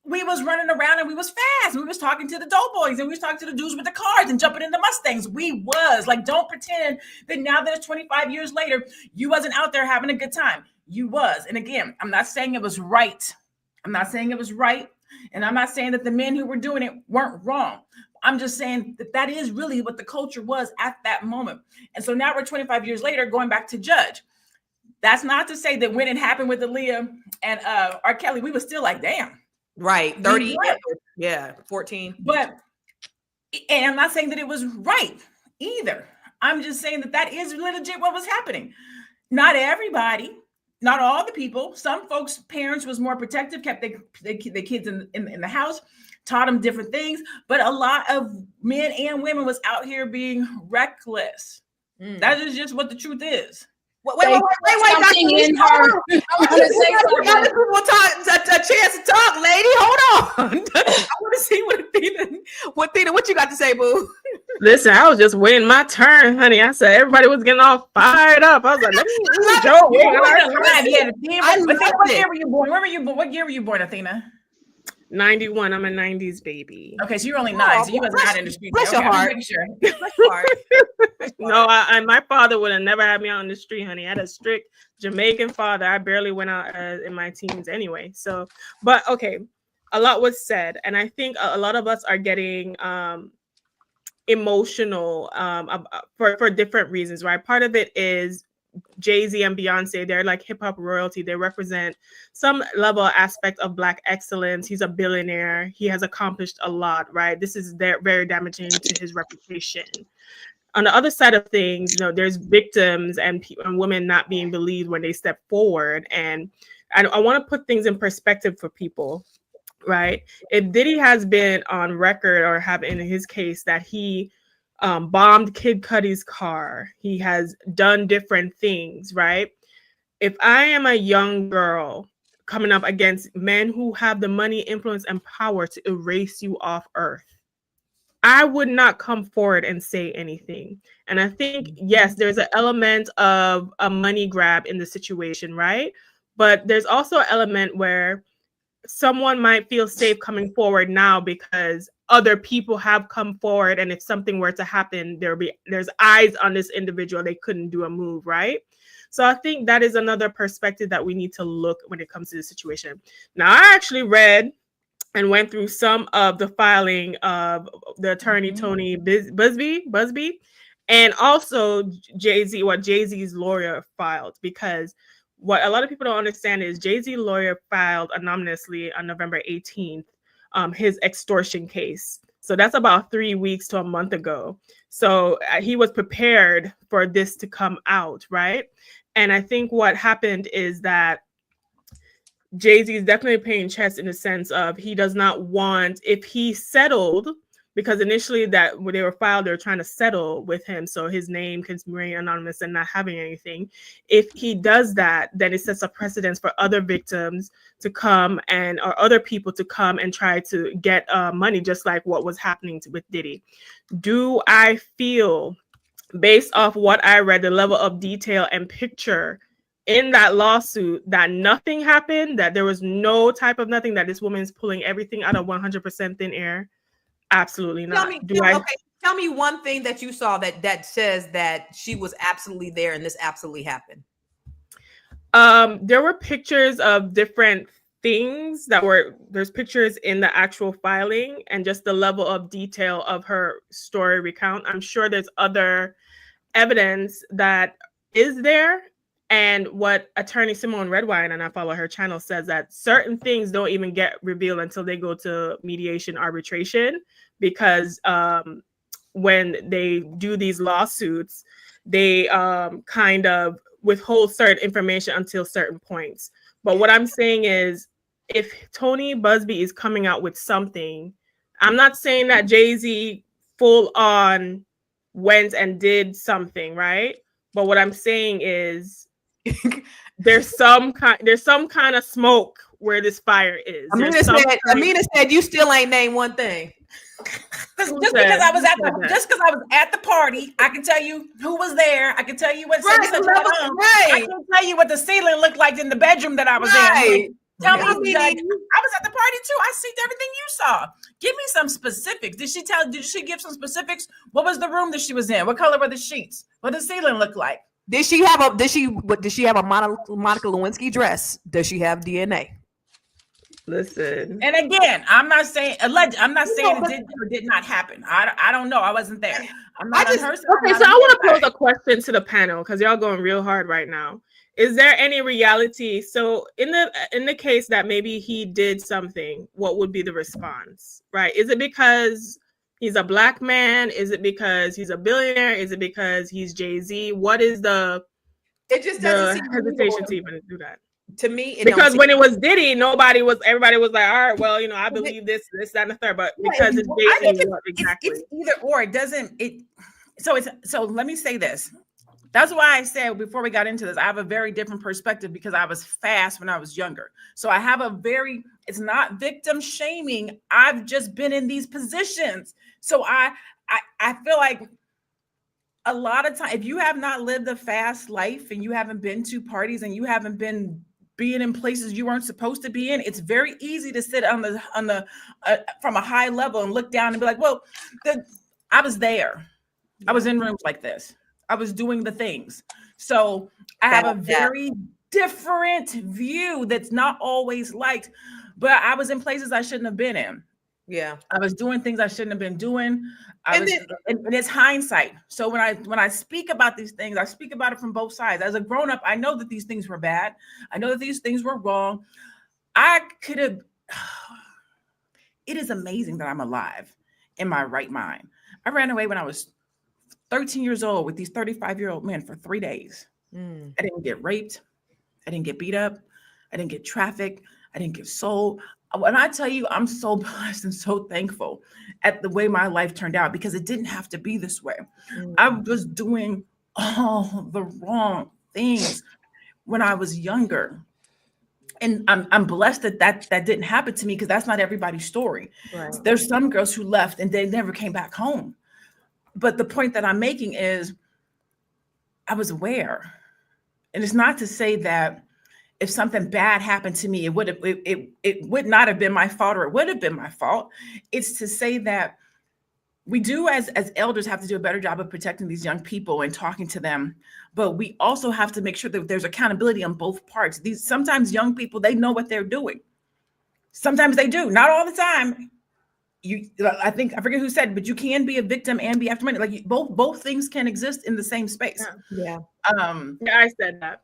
D: we was running around and we was fast. And we was talking to the dope boys, and we was talking to the dudes with the cars and jumping into Mustangs. We was like, don't pretend that now that it's 25 years later, you wasn't out there having a good time. You was. And again, I'm not saying it was right. And I'm not saying that the men who were doing it weren't wrong. I'm just saying that is really what the culture was at that moment. And so now we're 25 years later going back to judge. That's not to say that when it happened with Aaliyah and R. Kelly, we were still like, damn.
A: Right. 30. Yeah. 14.
D: And I'm not saying that it was right either. I'm just saying that is legit what was happening. Not everybody, not all the people. Some folks' parents was more protective, kept the kids in the house, taught them different things. But a lot of men and women was out here being reckless. That is just what the truth is.
A: Wait,
B: something in her. I'm gonna say something.
A: Other people talk a chance to talk, lady. Hold on. I want to see what you got to say, boo.
E: Listen, I was just waiting my turn, honey. I said everybody was getting all fired up. I was like, let me Joe.
K: What year were you born? What year were you born, Athena?
E: 91. I'm a 90s baby.
K: Okay, so you're only 9, so you was not in the street.
A: Bless your heart.
K: Sure.
E: No, my father would have never had me out on the street, honey. I had a strict Jamaican father. I barely went out in my teens anyway. So, but okay, a lot was said, and I think a lot of us are getting emotional for different reasons, right? Part of it is Jay-Z and Beyonce. They're like hip hop royalty. They represent some level aspect of Black excellence. He's a billionaire. He has accomplished a lot, right? This is very damaging to his reputation. On the other side of things, you know, there's victims and women not being believed when they step forward. And I want to put things in perspective for people, right? If Diddy has been on record or have in his case that he bombed Kid Cudi's car, he has done different things, right? If I am a young girl coming up against men who have the money, influence, and power to erase you off earth, I would not come forward and say anything. And I think, yes, there's an element of a money grab in the situation, right? But there's also an element where someone might feel safe coming forward now because other people have come forward, and if something were to happen, there's eyes on this individual. They couldn't do a move, right? So I think that is another perspective that we need to look when it comes to the situation. Now, I actually read and went through some of the filing of the attorney Tony Busby, and also what Jay-Z's lawyer filed, because what a lot of people don't understand is Jay-Z's lawyer filed anonymously on November 18th, his extortion case. So that's about 3 weeks to a month ago. So he was prepared for this to come out, right? And I think what happened is that Jay-Z is definitely paying chess in the sense of he does not want, if he settled, because initially that when they were filed, they were trying to settle with him so his name can remain anonymous and not having anything. If he does that, then it sets a precedence for other victims to come or other people to come and try to get money, just like what was happening with Diddy. Do I feel, based off what I read, the level of detail and picture in that lawsuit, that nothing happened, that there was no type of nothing, that this woman is pulling everything out of 100% thin air? Absolutely not.
A: Tell me one thing that you saw that says that she was absolutely there and this absolutely happened.
E: There were pictures of different things there's pictures in the actual filing, and just the level of detail of her story recount. I'm sure there's other evidence that is there. And what attorney Simone Redwine, and I follow her channel, says that certain things don't even get revealed until they go to mediation arbitration, because when they do these lawsuits, they kind of withhold certain information until certain points. But what I'm saying is, if Tony Busby is coming out with something, I'm not saying that Jay-Z full on went and did something, right? But what I'm saying is, there's some kind of smoke where this fire is.
A: Amina said you still ain't named one thing.
K: Just because I was at the party, I can tell you who was there. I can tell you what I can tell you what the ceiling looked like in the bedroom that I was in. Tell me, I was at the party too. I seen everything you saw. Give me some specifics. Did she give some specifics? What was the room that she was in? What color were the sheets? What did the ceiling look like?
A: Did she have a Monica Lewinsky dress? Does she have DNA?
E: Listen.
K: And again, I'm not saying it did or did not happen. I don't know. I wasn't there. I'm not on her side.
E: Okay, so I want to pose a question to the panel, because y'all going real hard right now. Is there any reality? So in the case that maybe he did something, what would be the response? Right? Is it because he's a Black man? Is it because he's a billionaire? Is it because he's Jay-Z? What is the hesitation to even do that?
A: To me,
E: because when it was Diddy, everybody was like, all right, well, I believe this, that, and the third. But because it's Jay-Z, exactly.
K: It's either or. So let me say this. That's why I said before we got into this, I have a very different perspective because I was fast when I was younger. So I have it's not victim shaming. I've just been in these positions. So I feel like a lot of time, if you have not lived a fast life and you haven't been to parties and you haven't been being in places you weren't supposed to be in, it's very easy to sit on the from a high level and look down and be like, well, I was there. I was in rooms like this. I was doing the things. So I have a very different view that's not always liked, but I was in places I shouldn't have been in.
A: Yeah.
K: I was doing things I shouldn't have been doing. And it's hindsight. So when I speak about these things, I speak about it from both sides. As a grown-up, I know that these things were bad. I know that these things were wrong. It is amazing that I'm alive in my right mind. I ran away when I was 13 years old with these 35-year-old men for 3 days. I didn't get raped. I didn't get beat up. I didn't get trafficked. I didn't get sold. When I tell you, I'm so blessed and so thankful at the way my life turned out because it didn't have to be this way. I was doing all the wrong things when I was younger. And I'm blessed that didn't happen to me because that's not everybody's story. Right. There's some girls who left and they never came back home. But the point that I'm making is I was aware. And it's not to say that if something bad happened to me, it would not have been my fault, or it would have been my fault. It's to say that we do as elders have to do a better job of protecting these young people and talking to them. But we also have to make sure that there's accountability on both parts. Sometimes young people, they know what they're doing. Sometimes they do, not all the time. I forget who said, but you can be a victim and be after money. Like both things can exist in the same space.
E: Yeah. I said that.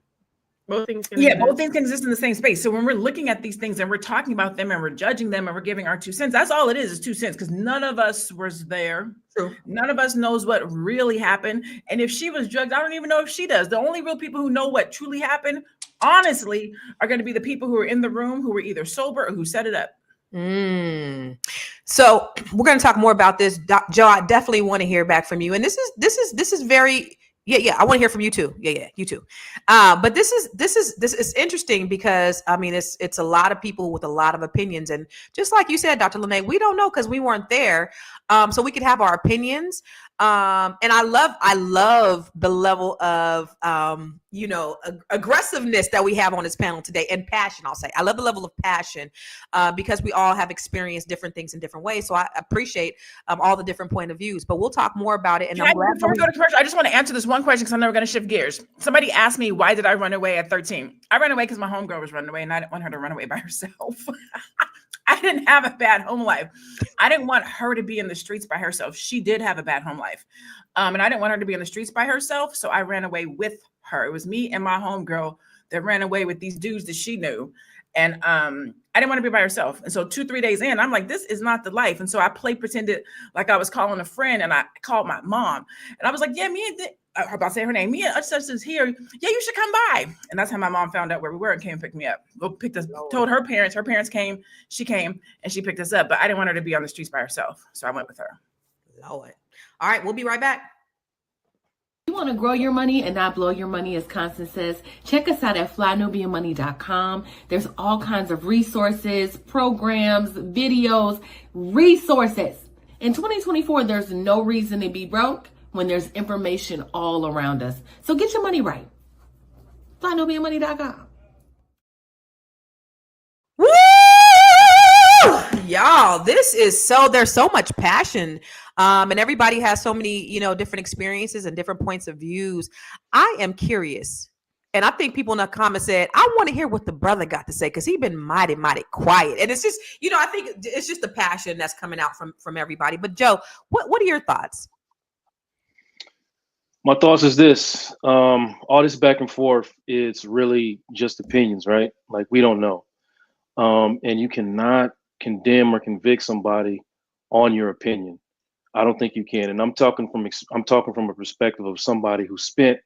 E: Both things can
K: exist in the same space. So when we're looking at these things and we're talking about them and we're judging them and we're giving our 2 cents, that's all it is 2 cents, because none of us was there. True. None of us knows what really happened. And if she was drugged, I don't even know if she does. The only real people who know what truly happened, honestly, are going to be the people who were in the room, who were either sober or who set it up.
A: So we're going to talk more about this. Joe, I definitely want to hear back from you. And this is very, I want to hear from you too. You too. But this is interesting because I mean, it's a lot of people with a lot of opinions. And just like you said, Dr. Lene, we don't know because we weren't there. So we could have our opinions. And I love the level of, aggressiveness that we have on this panel today, and passion. I'll say, I love the level of passion, because we all have experienced different things in different ways. So I appreciate, all the different point of views, but we'll talk more about it. And
K: before we go to commercial, I just want to answer this one question because I know we're going to shift gears. Somebody asked me, why did I run away at 13? I ran away because my homegirl was running away and I didn't want her to run away by herself. I didn't have a bad home life. I didn't want her to be in the streets by herself. She did have a bad home life. And I didn't want her to be in the streets by herself. So I ran away with her. It was me and my homegirl that ran away with these dudes that she knew. And I didn't want to be by herself. And so 2-3 days in, I'm like, this is not the life. And so I pretended like I was calling a friend, and I called my mom. And I was like, yeah, I'm about to say her name. Mia is here. Yeah, you should come by. And that's how my mom found out where we were and came and picked me up. Picked us, told her parents came, she came, and she picked us up. But I didn't want her to be on the streets by herself. So I went with her.
A: Lord. All right, we'll be right back.
I: You want to grow your money and not blow your money, as Constance says, check us out at FlyNubianMoney.com. There's all kinds of resources, programs, videos, resources. In 2024, there's no reason to be broke when there's information all around us. So get your money right. FlyNubianMoney.com.
A: Woo! Y'all, there's so much passion. And everybody has so many, different experiences and different points of views. I am curious. And I think people in the comments said, I want to hear what the brother got to say, because he's been mighty quiet. And it's just, I think it's just the passion that's coming out from everybody. But Joe, what are your thoughts?
C: My thoughts is this, all this back and forth is really just opinions, right? Like, we don't know. And you cannot condemn or convict somebody on your opinion. I don't think you can. And I'm talking from a perspective of somebody who spent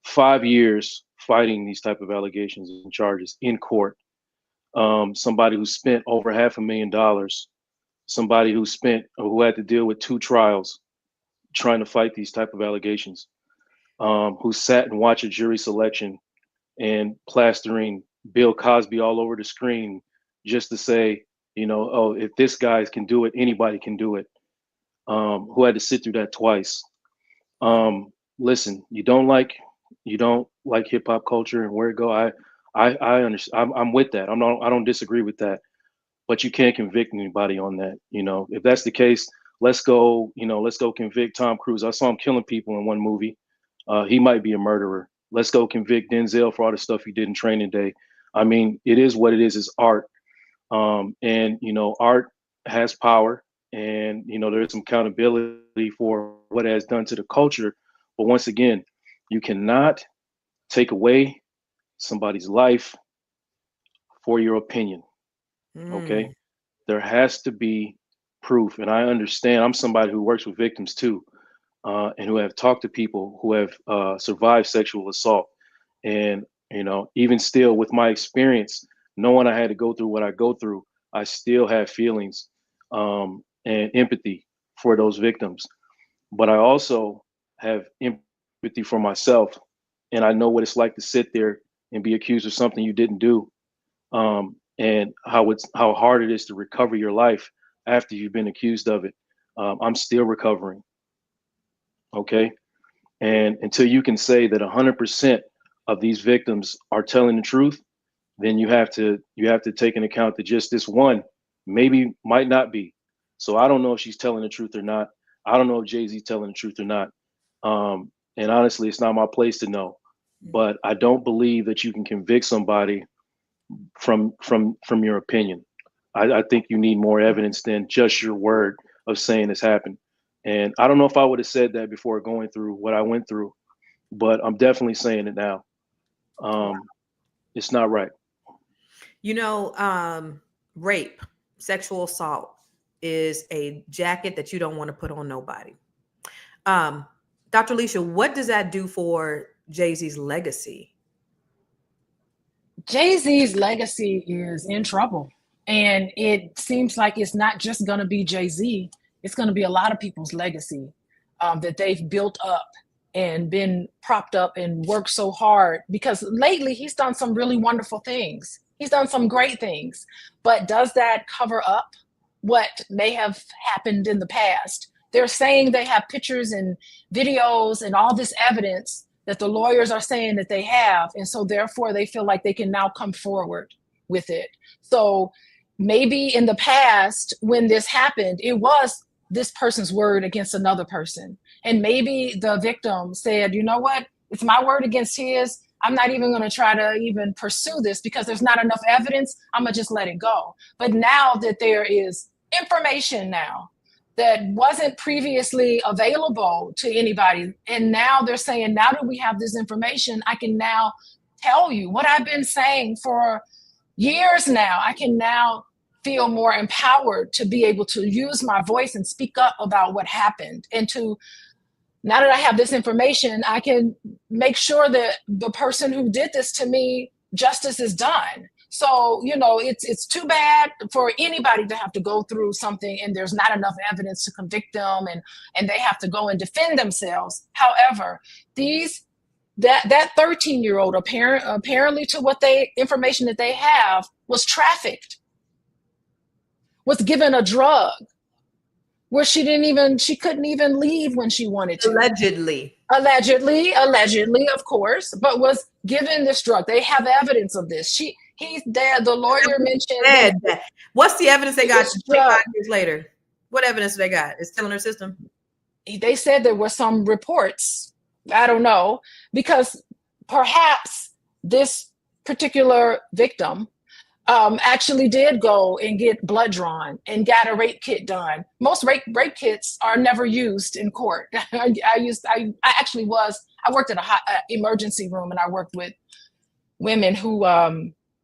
C: 5 years fighting these type of allegations and charges in court. Somebody who spent over $500,000, somebody who had to deal with 2 trials trying to fight these type of allegations. who sat and watched a jury selection and plastering Bill Cosby all over the screen just to say, you know, oh, if this guy can do it, anybody can do it. Who had to sit through that twice. Listen, you don't like hip hop culture and where it go. I understand. I'm with that. I don't disagree with that. But you can't convict anybody on that. You know, if that's the case, let's go convict Tom Cruise. I saw him killing people in one movie. He might be a murderer. Let's go convict Denzel for all the stuff he did in Training Day. I mean, it is what it is. It's art. And, you know, art has power, and, you know, there's some accountability for what it has done to the culture. But once again, you cannot take away somebody's life for your opinion. Okay. There has to be proof. And I understand, I'm somebody who works with victims too, and who have talked to people who have survived sexual assault. And, you know, even still with my experience, knowing I had to go through what I go through, I still have feelings and empathy for those victims. But I also have empathy for myself. And I know what it's like to sit there and be accused of something you didn't do. And how hard it is to recover your life after you've been accused of it. I'm still recovering. Okay. And until you can say that 100% of these victims are telling the truth, then you have to take into account that just this one maybe might not be. So I don't know if she's telling the truth or not. I don't know if Jay-Z's telling the truth or not. And honestly, it's not my place to know. But I don't believe that you can convict somebody from your opinion. I think you need more evidence than just your word of saying this happened. And I don't know if I would have said that before going through what I went through, but I'm definitely saying it now. It's not right.
A: You know, rape, sexual assault is a jacket that you don't want to put on nobody. Dr. Alicia, what does that do for Jay-Z's legacy?
B: Jay-Z's legacy is in trouble. And it seems like it's not just going to be Jay-Z. It's going to be a lot of people's legacy that they've built up and been propped up and worked so hard, because lately he's done some really wonderful things. He's done some great things. But does that cover up what may have happened in the past? They're saying they have pictures and videos and all this evidence that the lawyers are saying that they have. And so therefore they feel like they can now come forward with it. So maybe in the past when this happened, it was this person's word against another person. And maybe the victim said, you know what, it's my word against his. I'm not even going to try to even pursue this because there's not enough evidence. I'm going to just let it go. But now that there is information now that wasn't previously available to anybody, and now they're saying, now that we have this information, I can now tell you what I've been saying for years now. I can now feel more empowered to be able to use my voice and speak up about what happened. And to, now that I have this information, I can make sure that the person who did this to me, justice is done. So, you know, it's too bad for anybody to have to go through something and there's not enough evidence to convict them, and they have to go and defend themselves. However, that 13-year-old apparently, to what information that they have, was trafficked, was given a drug where she couldn't even leave when she wanted to. Allegedly, of course, but was given this drug. They have evidence of this. He's there. The lawyer mentioned that.
A: What's the evidence they got 25 years later? What evidence they got? It's still in her system?
B: They said there were some reports. I don't know, because perhaps this particular victim actually did go and get blood drawn and got a rape kit done. Most rape kits are never used in court. I worked at a emergency room, and I worked with women who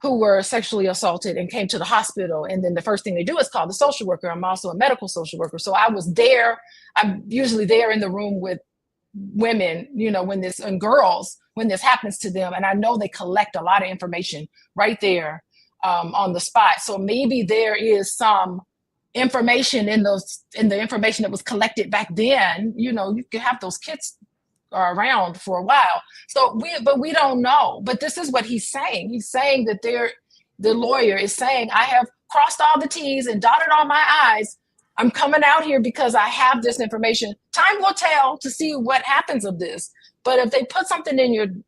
B: were sexually assaulted and came to the hospital. And then the first thing they do is call the social worker. I'm also a medical social worker. So I was there. I'm usually there in the room with women, you know, and girls, when this happens to them. And I know they collect a lot of information right there on the spot. So maybe there is some information in the information that was collected back then. You know, you could have those kits around for a while. So we don't know. But this is what he's saying. He's saying that the lawyer is saying, I have crossed all the T's and dotted all my I's. I'm coming out here because I have this information. Time will tell to see what happens of this. But if they put something in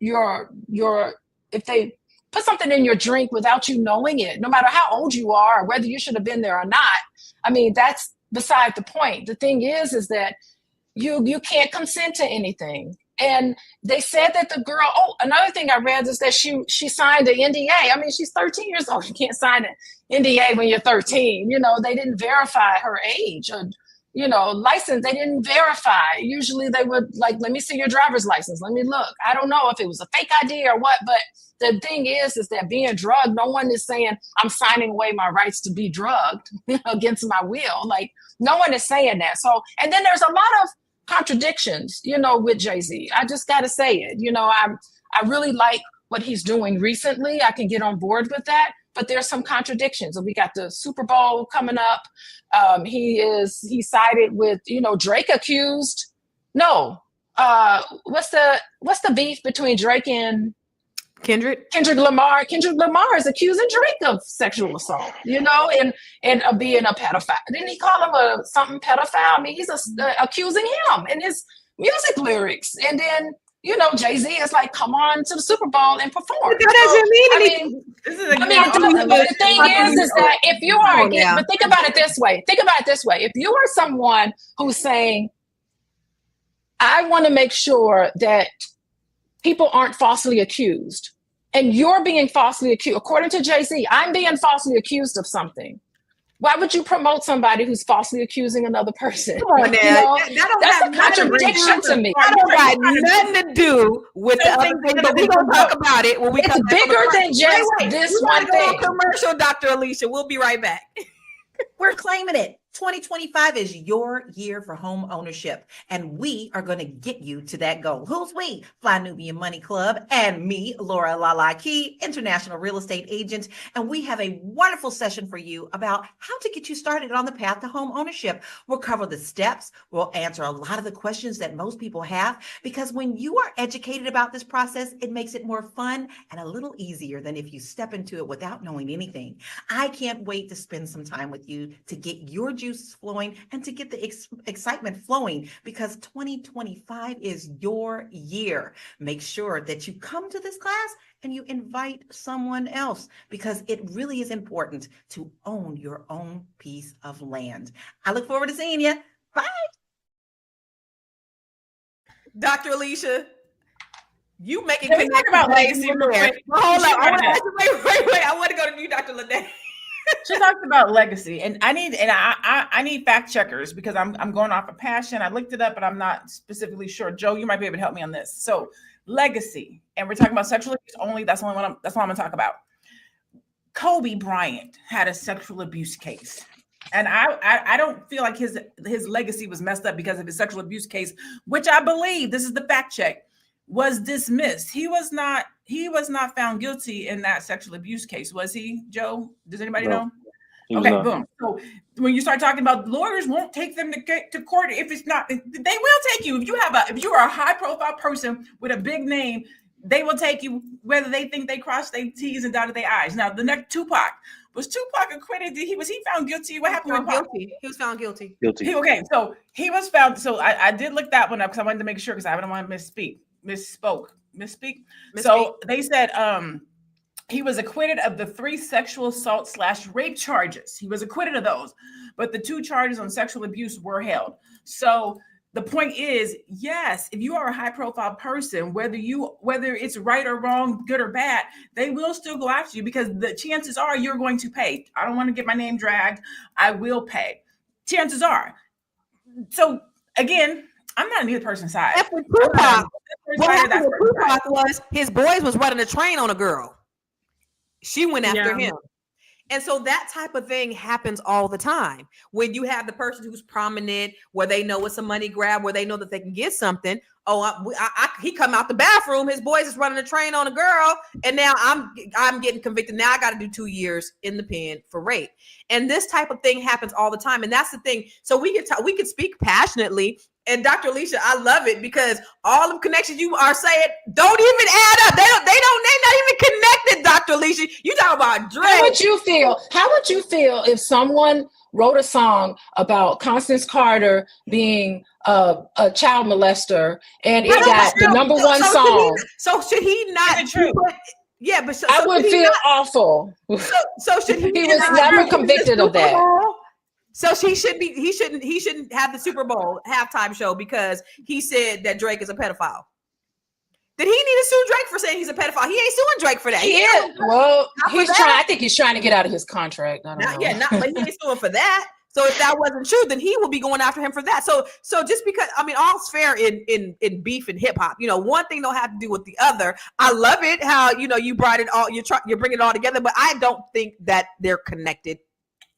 B: if they put something in your drink without you knowing it, no matter how old you are or whether you should have been there or not, I mean, that's beside the point. The thing is that you can't consent to anything. And they said that the girl, another thing I read is that she signed an NDA. I mean, she's 13 years old. You can't sign an NDA when you're 13. You know, they didn't verify her age or, you know, license. They didn't verify. Usually they would like, let me see your driver's license. Let me look. I don't know if it was a fake ID or what, but the thing is that being drugged, no one is saying I'm signing away my rights to be drugged against my will. Like no one is saying that. So, and then there's a lot of contradictions, you know, with Jay-Z. I just got to say it. You know, I really like what he's doing recently. I can get on board with that, but there's some contradictions. And we got the Super Bowl coming up. He sided with, you know, Drake accused. No, what's the beef between Drake and Kendrick Lamar? Kendrick Lamar is accusing Drake of sexual assault, you know, and of being a pedophile. Didn't he call him something pedophile? I mean, he's accusing him in his music lyrics. And then, you know, Jay-Z is like, come on to the Super Bowl and perform. That doesn't mean anything. The thing is that if you are, but think about it this way. If you are someone who's saying, I want to make sure that people aren't falsely accused, and you're being falsely accused. According to Jay-Z, I'm being falsely accused of something. Why would you promote somebody who's falsely accusing another person? Come on, now. That's a contradiction to me.
A: That don't got nothing to do with the other thing, but we're going to talk about it when we come back.
B: It's bigger than just this one thing.
A: Commercial, Dr. Alicia. We'll be right back.
L: We're claiming it. 2025 is your year for home ownership, and we are going to get you to that goal. Who's we? Fly Nubian Money Club and me, Laura Lala Key, international real estate agent, and we have a wonderful session for you about how to get you started on the path to home ownership. We'll cover the steps. We'll answer a lot of the questions that most people have, because when you are educated about this process, it makes it more fun and a little easier than if you step into it without knowing anything. I can't wait to spend some time with you to get your juices flowing and to get the excitement flowing, because 2025 is your year. Make sure that you come to this class and you invite someone else, because it really is important to own your own piece of land. I look forward to seeing you. Bye.
A: Dr. Alicia, you make it
D: connect about legacy.
A: Hold on. I want to go to you, Dr. Lene.
D: She talked about legacy, and I need fact checkers, because I'm going off of passion. I looked it up, but I'm not specifically sure. Joe, you might be able to help me on this. So legacy, and we're talking about sexual abuse only. That's all I'm going to talk about. Kobe Bryant had a sexual abuse case, and I don't feel like his legacy was messed up because of his sexual abuse case, which I believe, this is the fact check, was dismissed. He was not found guilty in that sexual abuse case, was he, Joe? Does anybody know? Okay, boom. So when you start talking about lawyers won't take them to court if it's not, they will take you. If you are a high profile person with a big name, they will take you whether they think they crossed their T's and dotted their I's. Now the next Tupac acquitted? Was he found guilty? What happened with Tupac?
A: He was found guilty.
D: Okay, so he was found. So I did look that one up because I wanted to make sure, because I didn't want to misspeak. So they said he was acquitted of the 3 sexual assault / rape charges. He was acquitted of those, but the 2 charges on sexual abuse were held. So the point is, yes, if you are a high profile person, whether it's right or wrong, good or bad, they will still go after you, because the chances are you're going to pay. I don't want to get my name dragged. I will pay. Chances are. So again, I'm not on either person's side.
A: What happened with Tupac was his boys was running a train on a girl. She went after him. And so that type of thing happens all the time. When you have the person who's prominent, where they know it's a money grab, where they know that they can get something. He come out the bathroom, his boys is running a train on a girl, and now I'm getting convicted. Now I got to do 2 years in the pen for rape. And this type of thing happens all the time. And that's the thing. So we can speak passionately And Dr. Alicia, I love it because all the connections you are saying don't even add up. They're not even connected, Dr. Alicia. You talk about Drake.
B: How would you feel? How would you feel if someone wrote a song about Constance Carter being a child molester and it got the number one song?
A: Should he not? Yeah, but
B: I would feel awful.
A: So should he?
B: He was never convicted of that.
A: So he shouldn't have the Super Bowl halftime show because he said that Drake is a pedophile. Did he need to sue Drake for saying he's a pedophile? He ain't suing Drake for that.
B: Well, he's trying. I think he's trying to get out of his contract. I don't know.
A: Yeah, but he ain't suing for that. So if that wasn't true, then he will be going after him for that. So just because, I mean, all's fair in beef and hip hop. You know, one thing don't have to do with the other. I love it how, you know, you brought it all, you're bringing it all together, but I don't think that they're connected.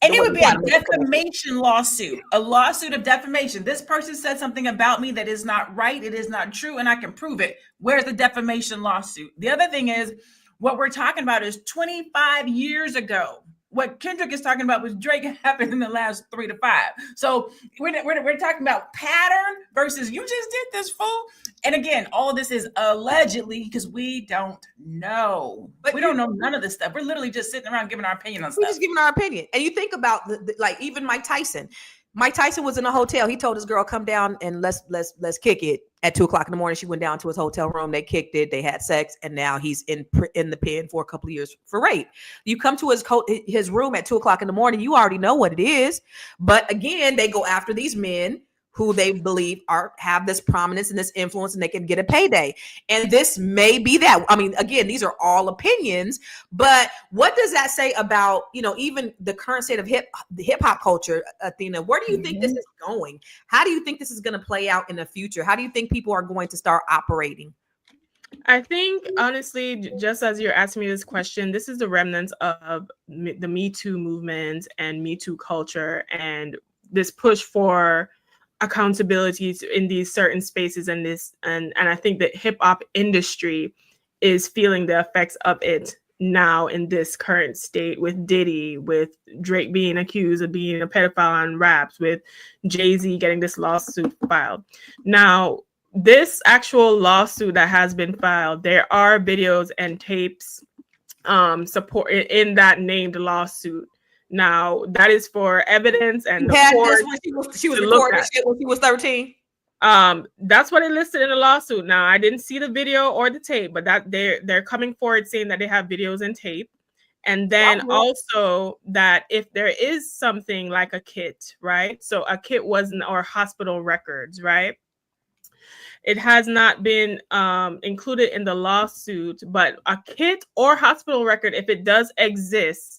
K: And it would be a defamation lawsuit, a lawsuit of defamation. This person said something about me that is not right. It is not true. And I can prove it. Where's the defamation lawsuit? The other thing is what we're talking about is 25 years ago. What Kendrick is talking about was Drake happened in the last 3 to 5. So we're talking about pattern versus you just did this, fool. And again, all this is allegedly because we don't know. But we don't know none of this stuff. We're literally just sitting around giving our opinion on stuff.
A: We're just giving our opinion. And you think about like even Mike Tyson. Mike Tyson was in a hotel. He told his girl, "Come down and let's kick it." At 2:00 in the morning, she went down to his hotel room. They kicked it. They had sex, and now he's in the pen for a couple of years for rape. You come to his room at 2:00 in the morning. You already know what it is. But again, they go after these men who they believe have this prominence and this influence, and they can get a payday. And this may be that. I mean, again, these are all opinions, but what does that say about, you know, even the current state of hip hop culture, Athena? Where do you think this is going? How do you think this is going to play out in the future? How do you think people are going to start operating?
E: I think, honestly, just as you're asking me this question, this is the remnants of the Me Too movement and Me Too culture and this push for accountability in these certain spaces and I think the hip hop industry is feeling the effects of it now in this current state, with Diddy, with Drake being accused of being a pedophile on raps, with Jay-Z getting this lawsuit filed. Now, this actual lawsuit that has been filed, there are videos and tapes support in that named lawsuit. Now, that is for evidence and the court
A: she was recording shit when she was 13.
E: That's what it listed in the lawsuit. Now, I didn't see the video or the tape, but that they're coming forward saying that they have videos and tape. And then also that if there is something like a kit, right? So a kit wasn't, or hospital records, right? It has not been included in the lawsuit, but a kit or hospital record, if it does exist,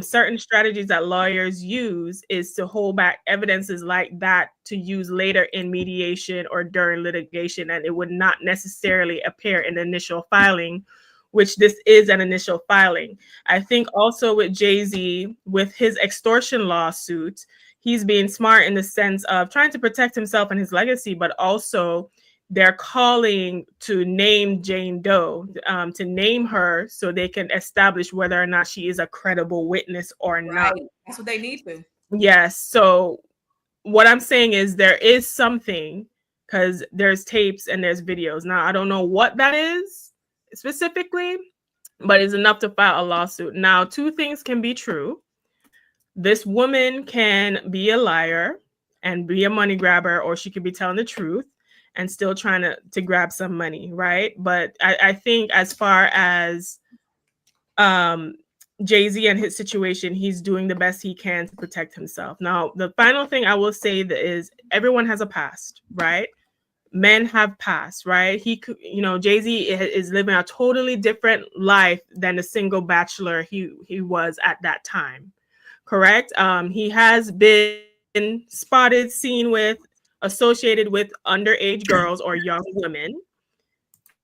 E: certain strategies that lawyers use is to hold back evidences like that to use later in mediation or during litigation, and it would not necessarily appear in the initial filing, which this is an initial filing. I think also with Jay-Z, with his extortion lawsuit, he's being smart in the sense of trying to protect himself and his legacy, but also they're calling to name Jane Doe, to name her so they can establish whether or not she is a credible witness or not.
A: That's what they need to.
E: Yes. So what I'm saying is there is something, because there's tapes and there's videos. Now, I don't know what that is specifically, but it's enough to file a lawsuit. Now, two things can be true. This woman can be a liar and be a money grabber, or she could be telling the truth and still trying to grab some money, right? But I think as far as Jay-Z and his situation, he's doing the best he can to protect himself. Now, the final thing I will say that is everyone has a past, right? Men have past, right? Jay-Z is living a totally different life than the single bachelor he was at that time, correct? He has been spotted, seen with, associated with underage girls or young women,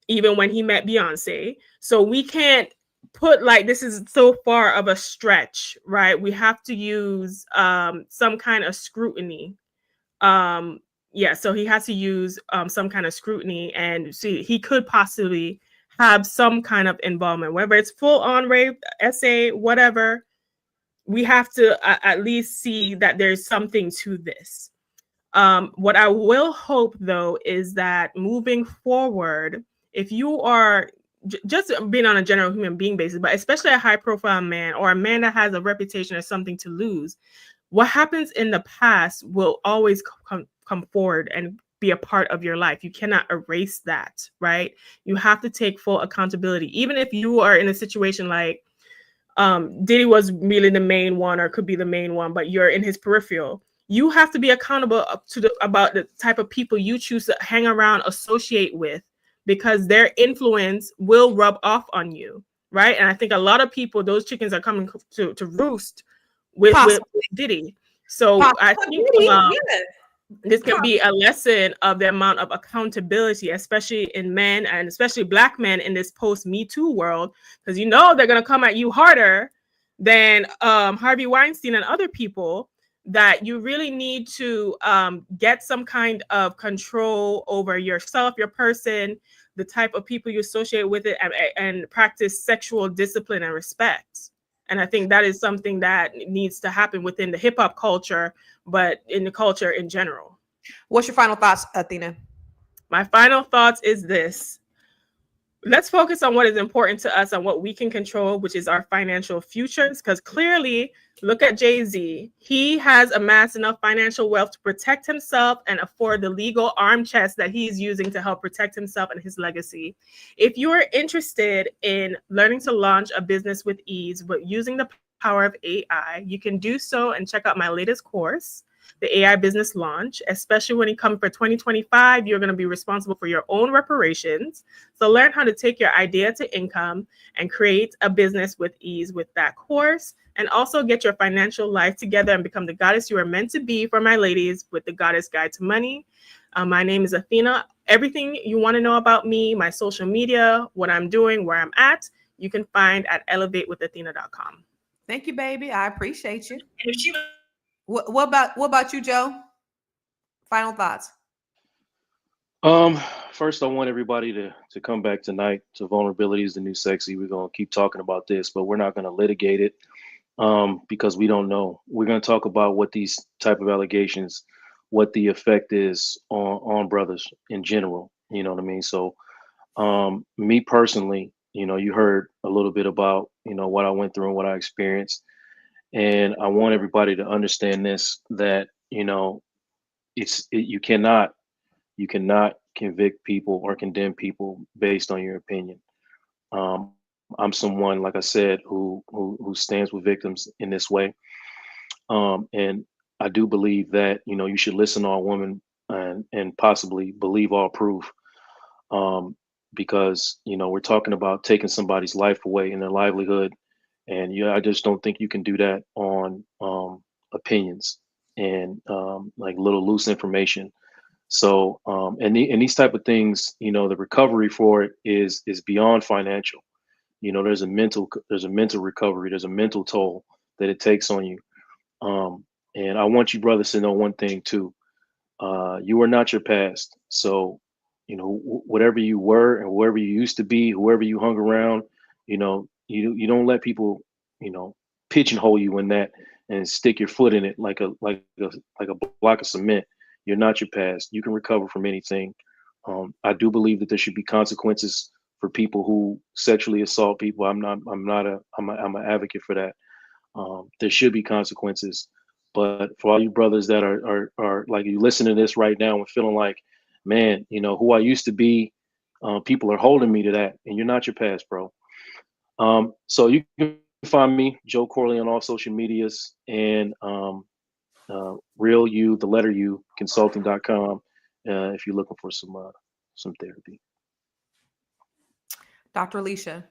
E: even when he met Beyonce. So we can't put like this is so far of a stretch, right? We have to use some kind of scrutiny. So he has to use some kind of scrutiny and see he could possibly have some kind of involvement, whether it's full on rape, SA, whatever. We have to at least see that there's something to this. What I will hope, though, is that moving forward, if you are just being on a general human being basis, but especially a high profile man or a man that has a reputation or something to lose, what happens in the past will always come forward and be a part of your life. You cannot erase that, right? You have to take full accountability. Even if you are in a situation like Diddy was really the main one or could be the main one, but you're in his peripheral. You have to be accountable about the type of people you choose to hang around, associate with, because their influence will rub off on you, right? And I think a lot of people, those chickens are coming to roost with Diddy. So I think this can be a lesson of the amount of accountability, especially in men and especially Black men in this post-Me Too world, because they're going to come at you harder than Harvey Weinstein and other people, that you really need to get some kind of control over yourself, your person, the type of people you associate with it, and practice sexual discipline and respect. And I think that is something that needs to happen within the hip hop culture, but in the culture in general.
A: What's your final thoughts, Athena?
E: My final thoughts is this. Let's focus on what is important to us and what we can control, which is our financial futures. Because clearly, look at Jay-Z. He has amassed enough financial wealth to protect himself and afford the legal arm chest that he's using to help protect himself and his legacy. If you are interested in learning to launch a business with ease, but using the power of AI, you can do so and check out my latest course, the AI Business Launch. Especially when you come for 2025, you're going to be responsible for your own reparations. So learn how to take your idea to income and create a business with ease with that course, and also get your financial life together and become the goddess you are meant to be for my ladies with the Goddess Guide to Money. My name is Athena. Everything you want to know about me, my social media, what I'm doing, where I'm at, you can find at elevatewithathena.com.
A: Thank you, baby. I appreciate you. What about you, Joe? Final thoughts.
C: First, I want everybody to come back tonight to Vulnerability is the New Sexy. We're going to keep talking about this, but we're not going to litigate it because we don't know. We're going to talk about what these type of allegations, what the effect is on brothers in general. You know what I mean? So me personally, you heard a little bit about, what I went through and what I experienced. And I want everybody to understand this, that, you cannot convict people or condemn people based on your opinion. I'm someone, like I said, who stands with victims in this way. And I do believe that, you should listen to a woman and possibly believe all proof. Because, we're talking about taking somebody's life away and their livelihood. And I just don't think you can do that on opinions and like little loose information. So and these type of things, the recovery for it is beyond financial. There's a mental recovery. There's a mental toll that it takes on you. And I want you brothers to know one thing too. You are not your past. So, whatever you were and whoever you used to be, whoever you hung around, you don't let people, pigeonhole you in that and stick your foot in it like a block of cement. You're not your past. You can recover from anything. I do believe that there should be consequences for people who sexually assault people. I'm an advocate for that. There should be consequences. But for all you brothers that are like, you listening to this right now and feeling like, man, who I used to be, people are holding me to that, and you're not your past, bro. So you can find me, Joe Corley, on all social medias, and real you, the letter U, consulting.com, if you're looking for some therapy.
A: Dr. Alicia.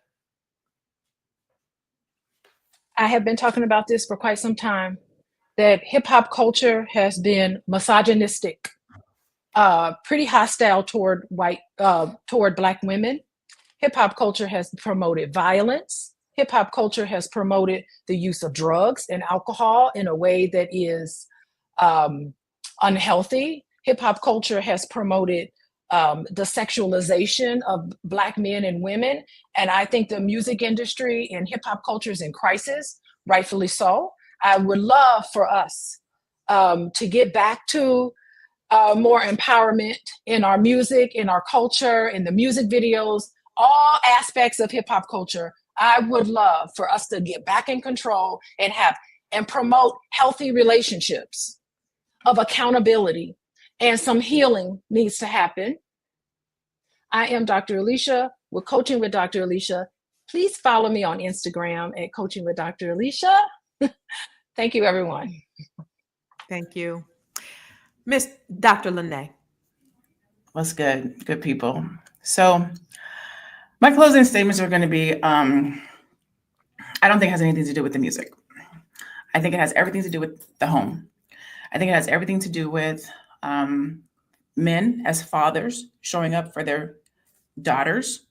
B: I have been talking about this for quite some time, that hip hop culture has been misogynistic, pretty hostile toward Black women. Hip hop culture has promoted violence. Hip hop culture has promoted the use of drugs and alcohol in a way that is unhealthy. Hip hop culture has promoted the sexualization of Black men and women. And I think the music industry and hip hop culture is in crisis, rightfully so. I would love for us to get back to more empowerment in our music, in our culture, in the music videos, all aspects of hip hop culture. I would love for us to get back in control and promote healthy relationships of accountability, and some healing needs to happen. I am Dr. Alicia with Coaching with Dr. Alicia. Please follow me on Instagram at Coaching with Dr. Alicia. Thank you, everyone.
A: Thank you. Miss Dr. Lene.
M: What's good? Good people. So my closing statements are going to be, I don't think it has anything to do with the music. I think it has everything to do with the home. I think it has everything to do with men as fathers showing up for their daughters,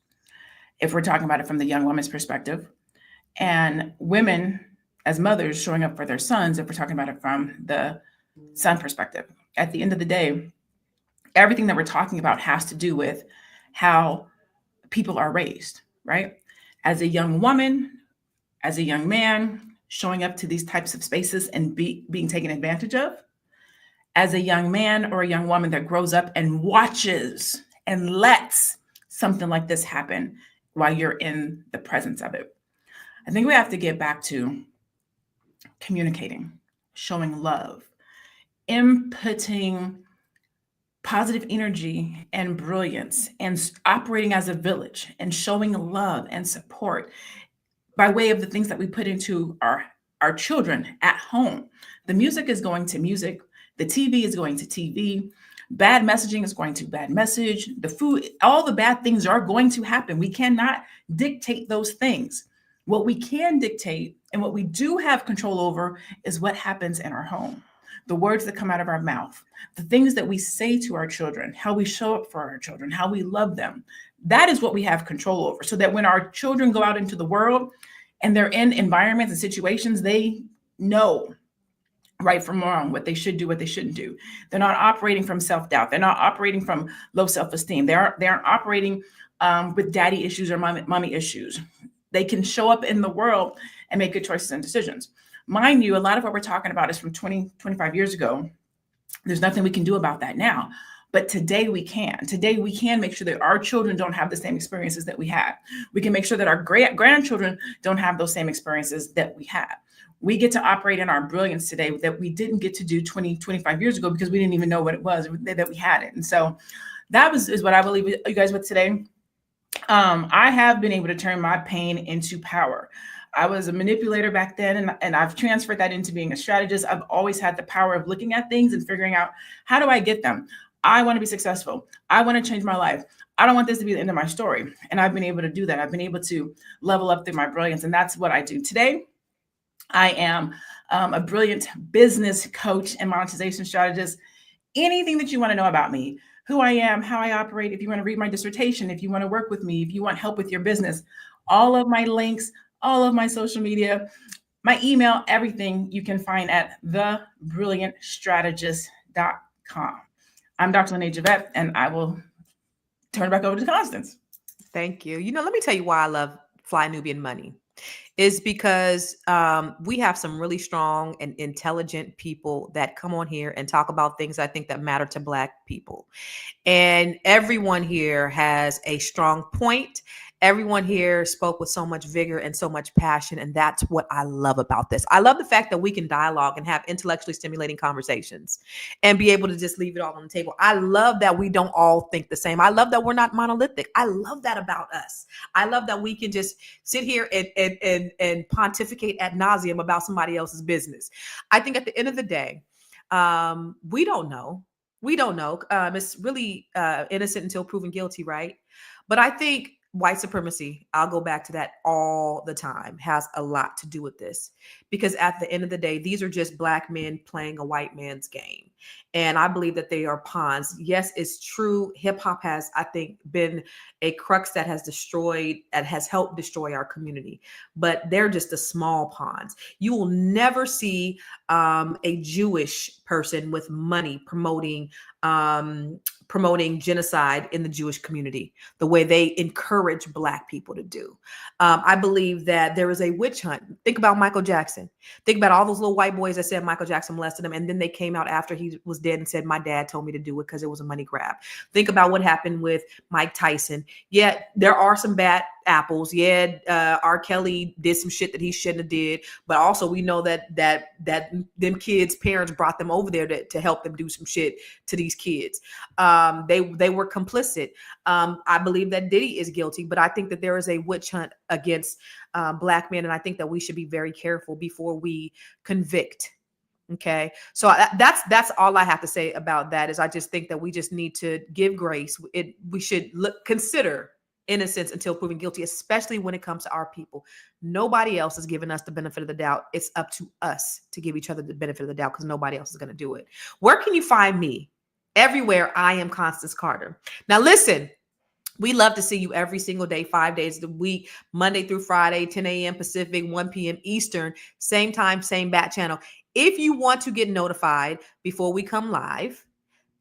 M: if we're talking about it from the young woman's perspective, and women as mothers showing up for their sons, if we're talking about it from the son perspective. At the end of the day, everything that we're talking about has to do with how people are raised, right? As a young woman, as a young man, showing up to these types of spaces and being taken advantage of, as a young man or a young woman that grows up and watches and lets something like this happen while you're in the presence of it. I think we have to get back to communicating, showing love, inputting positive energy and brilliance, and operating as a village and showing love and support by way of the things that we put into our children at home. The music is going to music. The TV is going to TV. Bad messaging is going to bad message. The food, all the bad things are going to happen. We cannot dictate those things. What we can dictate and what we do have control over is what happens in our home. The words that come out of our mouth, the things that we say to our children, how we show up for our children, how we love them. That is what we have control over, so that when our children go out into the world and they're in environments and situations, they know right from wrong, what they should do, what they shouldn't do. They're not operating from self-doubt. They're not operating from low self-esteem. They aren't operating with daddy issues or mommy issues. They can show up in the world and make good choices and decisions. Mind you, a lot of what we're talking about is from 20, 25 years ago. There's nothing we can do about that now. But today we can. Today we can make sure that our children don't have the same experiences that we had. We can make sure that our grandchildren don't have those same experiences that we had. We get to operate in our brilliance today that we didn't get to do 20, 25 years ago because we didn't even know what it was that we had it. And so that is what I will leave you guys with today. I have been able to turn my pain into power. I was a manipulator back then, and I've transferred that into being a strategist. I've always had the power of looking at things and figuring out, how do I get them? I want to be successful. I want to change my life. I don't want this to be the end of my story. And I've been able to do that. I've been able to level up through my brilliance. And that's what I do today. I am a brilliant business coach and monetization strategist. Anything that you want to know about me, who I am, how I operate, if you want to read my dissertation, if you want to work with me, if you want help with your business, all of my links, all of my social media, my email, everything you can find at thebrilliantstrategist.com. I'm Dr. Lene Javette, and I will turn it back over to Constance.
A: Thank you. You know, let me tell you why I love Fly Nubian Money. Is because we have some really strong and intelligent people that come on here and talk about things I think that matter to Black people. And everyone here has a strong point. Everyone here spoke with so much vigor and so much passion. And that's what I love about this. I love the fact that we can dialogue and have intellectually stimulating conversations and be able to just leave it all on the table. I love that we don't all think the same. I love that we're not monolithic. I love that about us. I love that we can just sit here and pontificate ad nauseum about somebody else's business. I think at the end of the day, we don't know. It's really innocent until proven guilty, right? But I think white supremacy, I'll go back to that all the time, has a lot to do with this, because at the end of the day, these are just Black men playing a white man's game. And I believe that they are pawns. Yes, it's true. Hip hop has, I think, been a crux that has helped destroy our community, but they're just the small pawns. You will never see a Jewish person with money promoting genocide in the Jewish community the way they encourage Black people to do. I believe that there is a witch hunt. Think about Michael Jackson. Think about all those little white boys that said Michael Jackson molested them, and then they came out after he was dead and said, my dad told me to do it because it was a money grab. Think about what happened with Mike Tyson. Yeah, there are some bad apples. Yeah, R. Kelly did some shit that he shouldn't have did. But also we know that them kids' parents brought them over there to help them do some shit to these kids. They were complicit. I believe that Diddy is guilty, but I think that there is a witch hunt against Black men. And I think that we should be very careful before we convict. Okay. So that's all I have to say about that is I just think that we just need to give grace. We should consider innocence until proven guilty, especially when it comes to our people. Nobody else is giving us the benefit of the doubt. It's up to us to give each other the benefit of the doubt because nobody else is going to do it. Where can you find me? Everywhere. I am Constance Carter. Now listen, we love to see you every single day, 5 days a week, Monday through Friday, 10 a.m. Pacific, 1 p.m. Eastern, same time, same bat channel. If you want to get notified before we come live,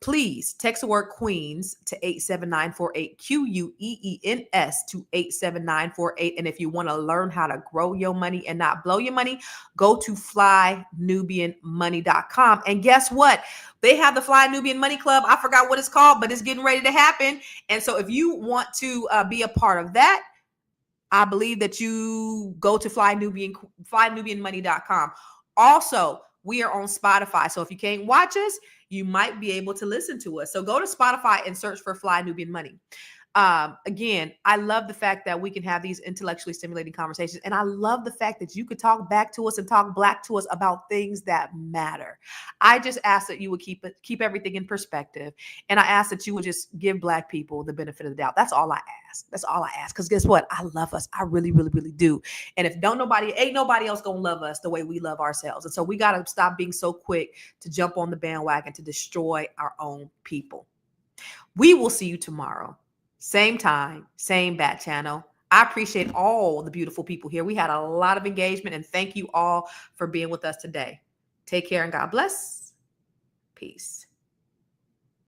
A: please text the word Queens to 87948, QUEENS to 87948. And if you want to learn how to grow your money and not blow your money, go to FlyNubianMoney.com. And guess what? They have the Fly Nubian Money Club. I forgot what it's called, but it's getting ready to happen. And so if you want to be a part of that, I believe that you go to FlyNubianMoney.com. Also, we are on Spotify. So if you can't watch us, you might be able to listen to us. So go to Spotify and search for Fly Nubian Money. Again, I love the fact that we can have these intellectually stimulating conversations. And I love the fact that you could talk back to us and talk black to us about things that matter. I just ask that you would keep everything in perspective. And I ask that you would just give Black people the benefit of the doubt. That's all I ask. That's all I ask. Because guess what? I love us. I really, really, really do. And if ain't nobody else gonna love us the way we love ourselves. And so we got to stop being so quick to jump on the bandwagon to destroy our own people. We will see you tomorrow. Same time, same bat channel. I appreciate all the beautiful people here. We had a lot of engagement, and thank you all for being with us today. Take care and God bless. Peace.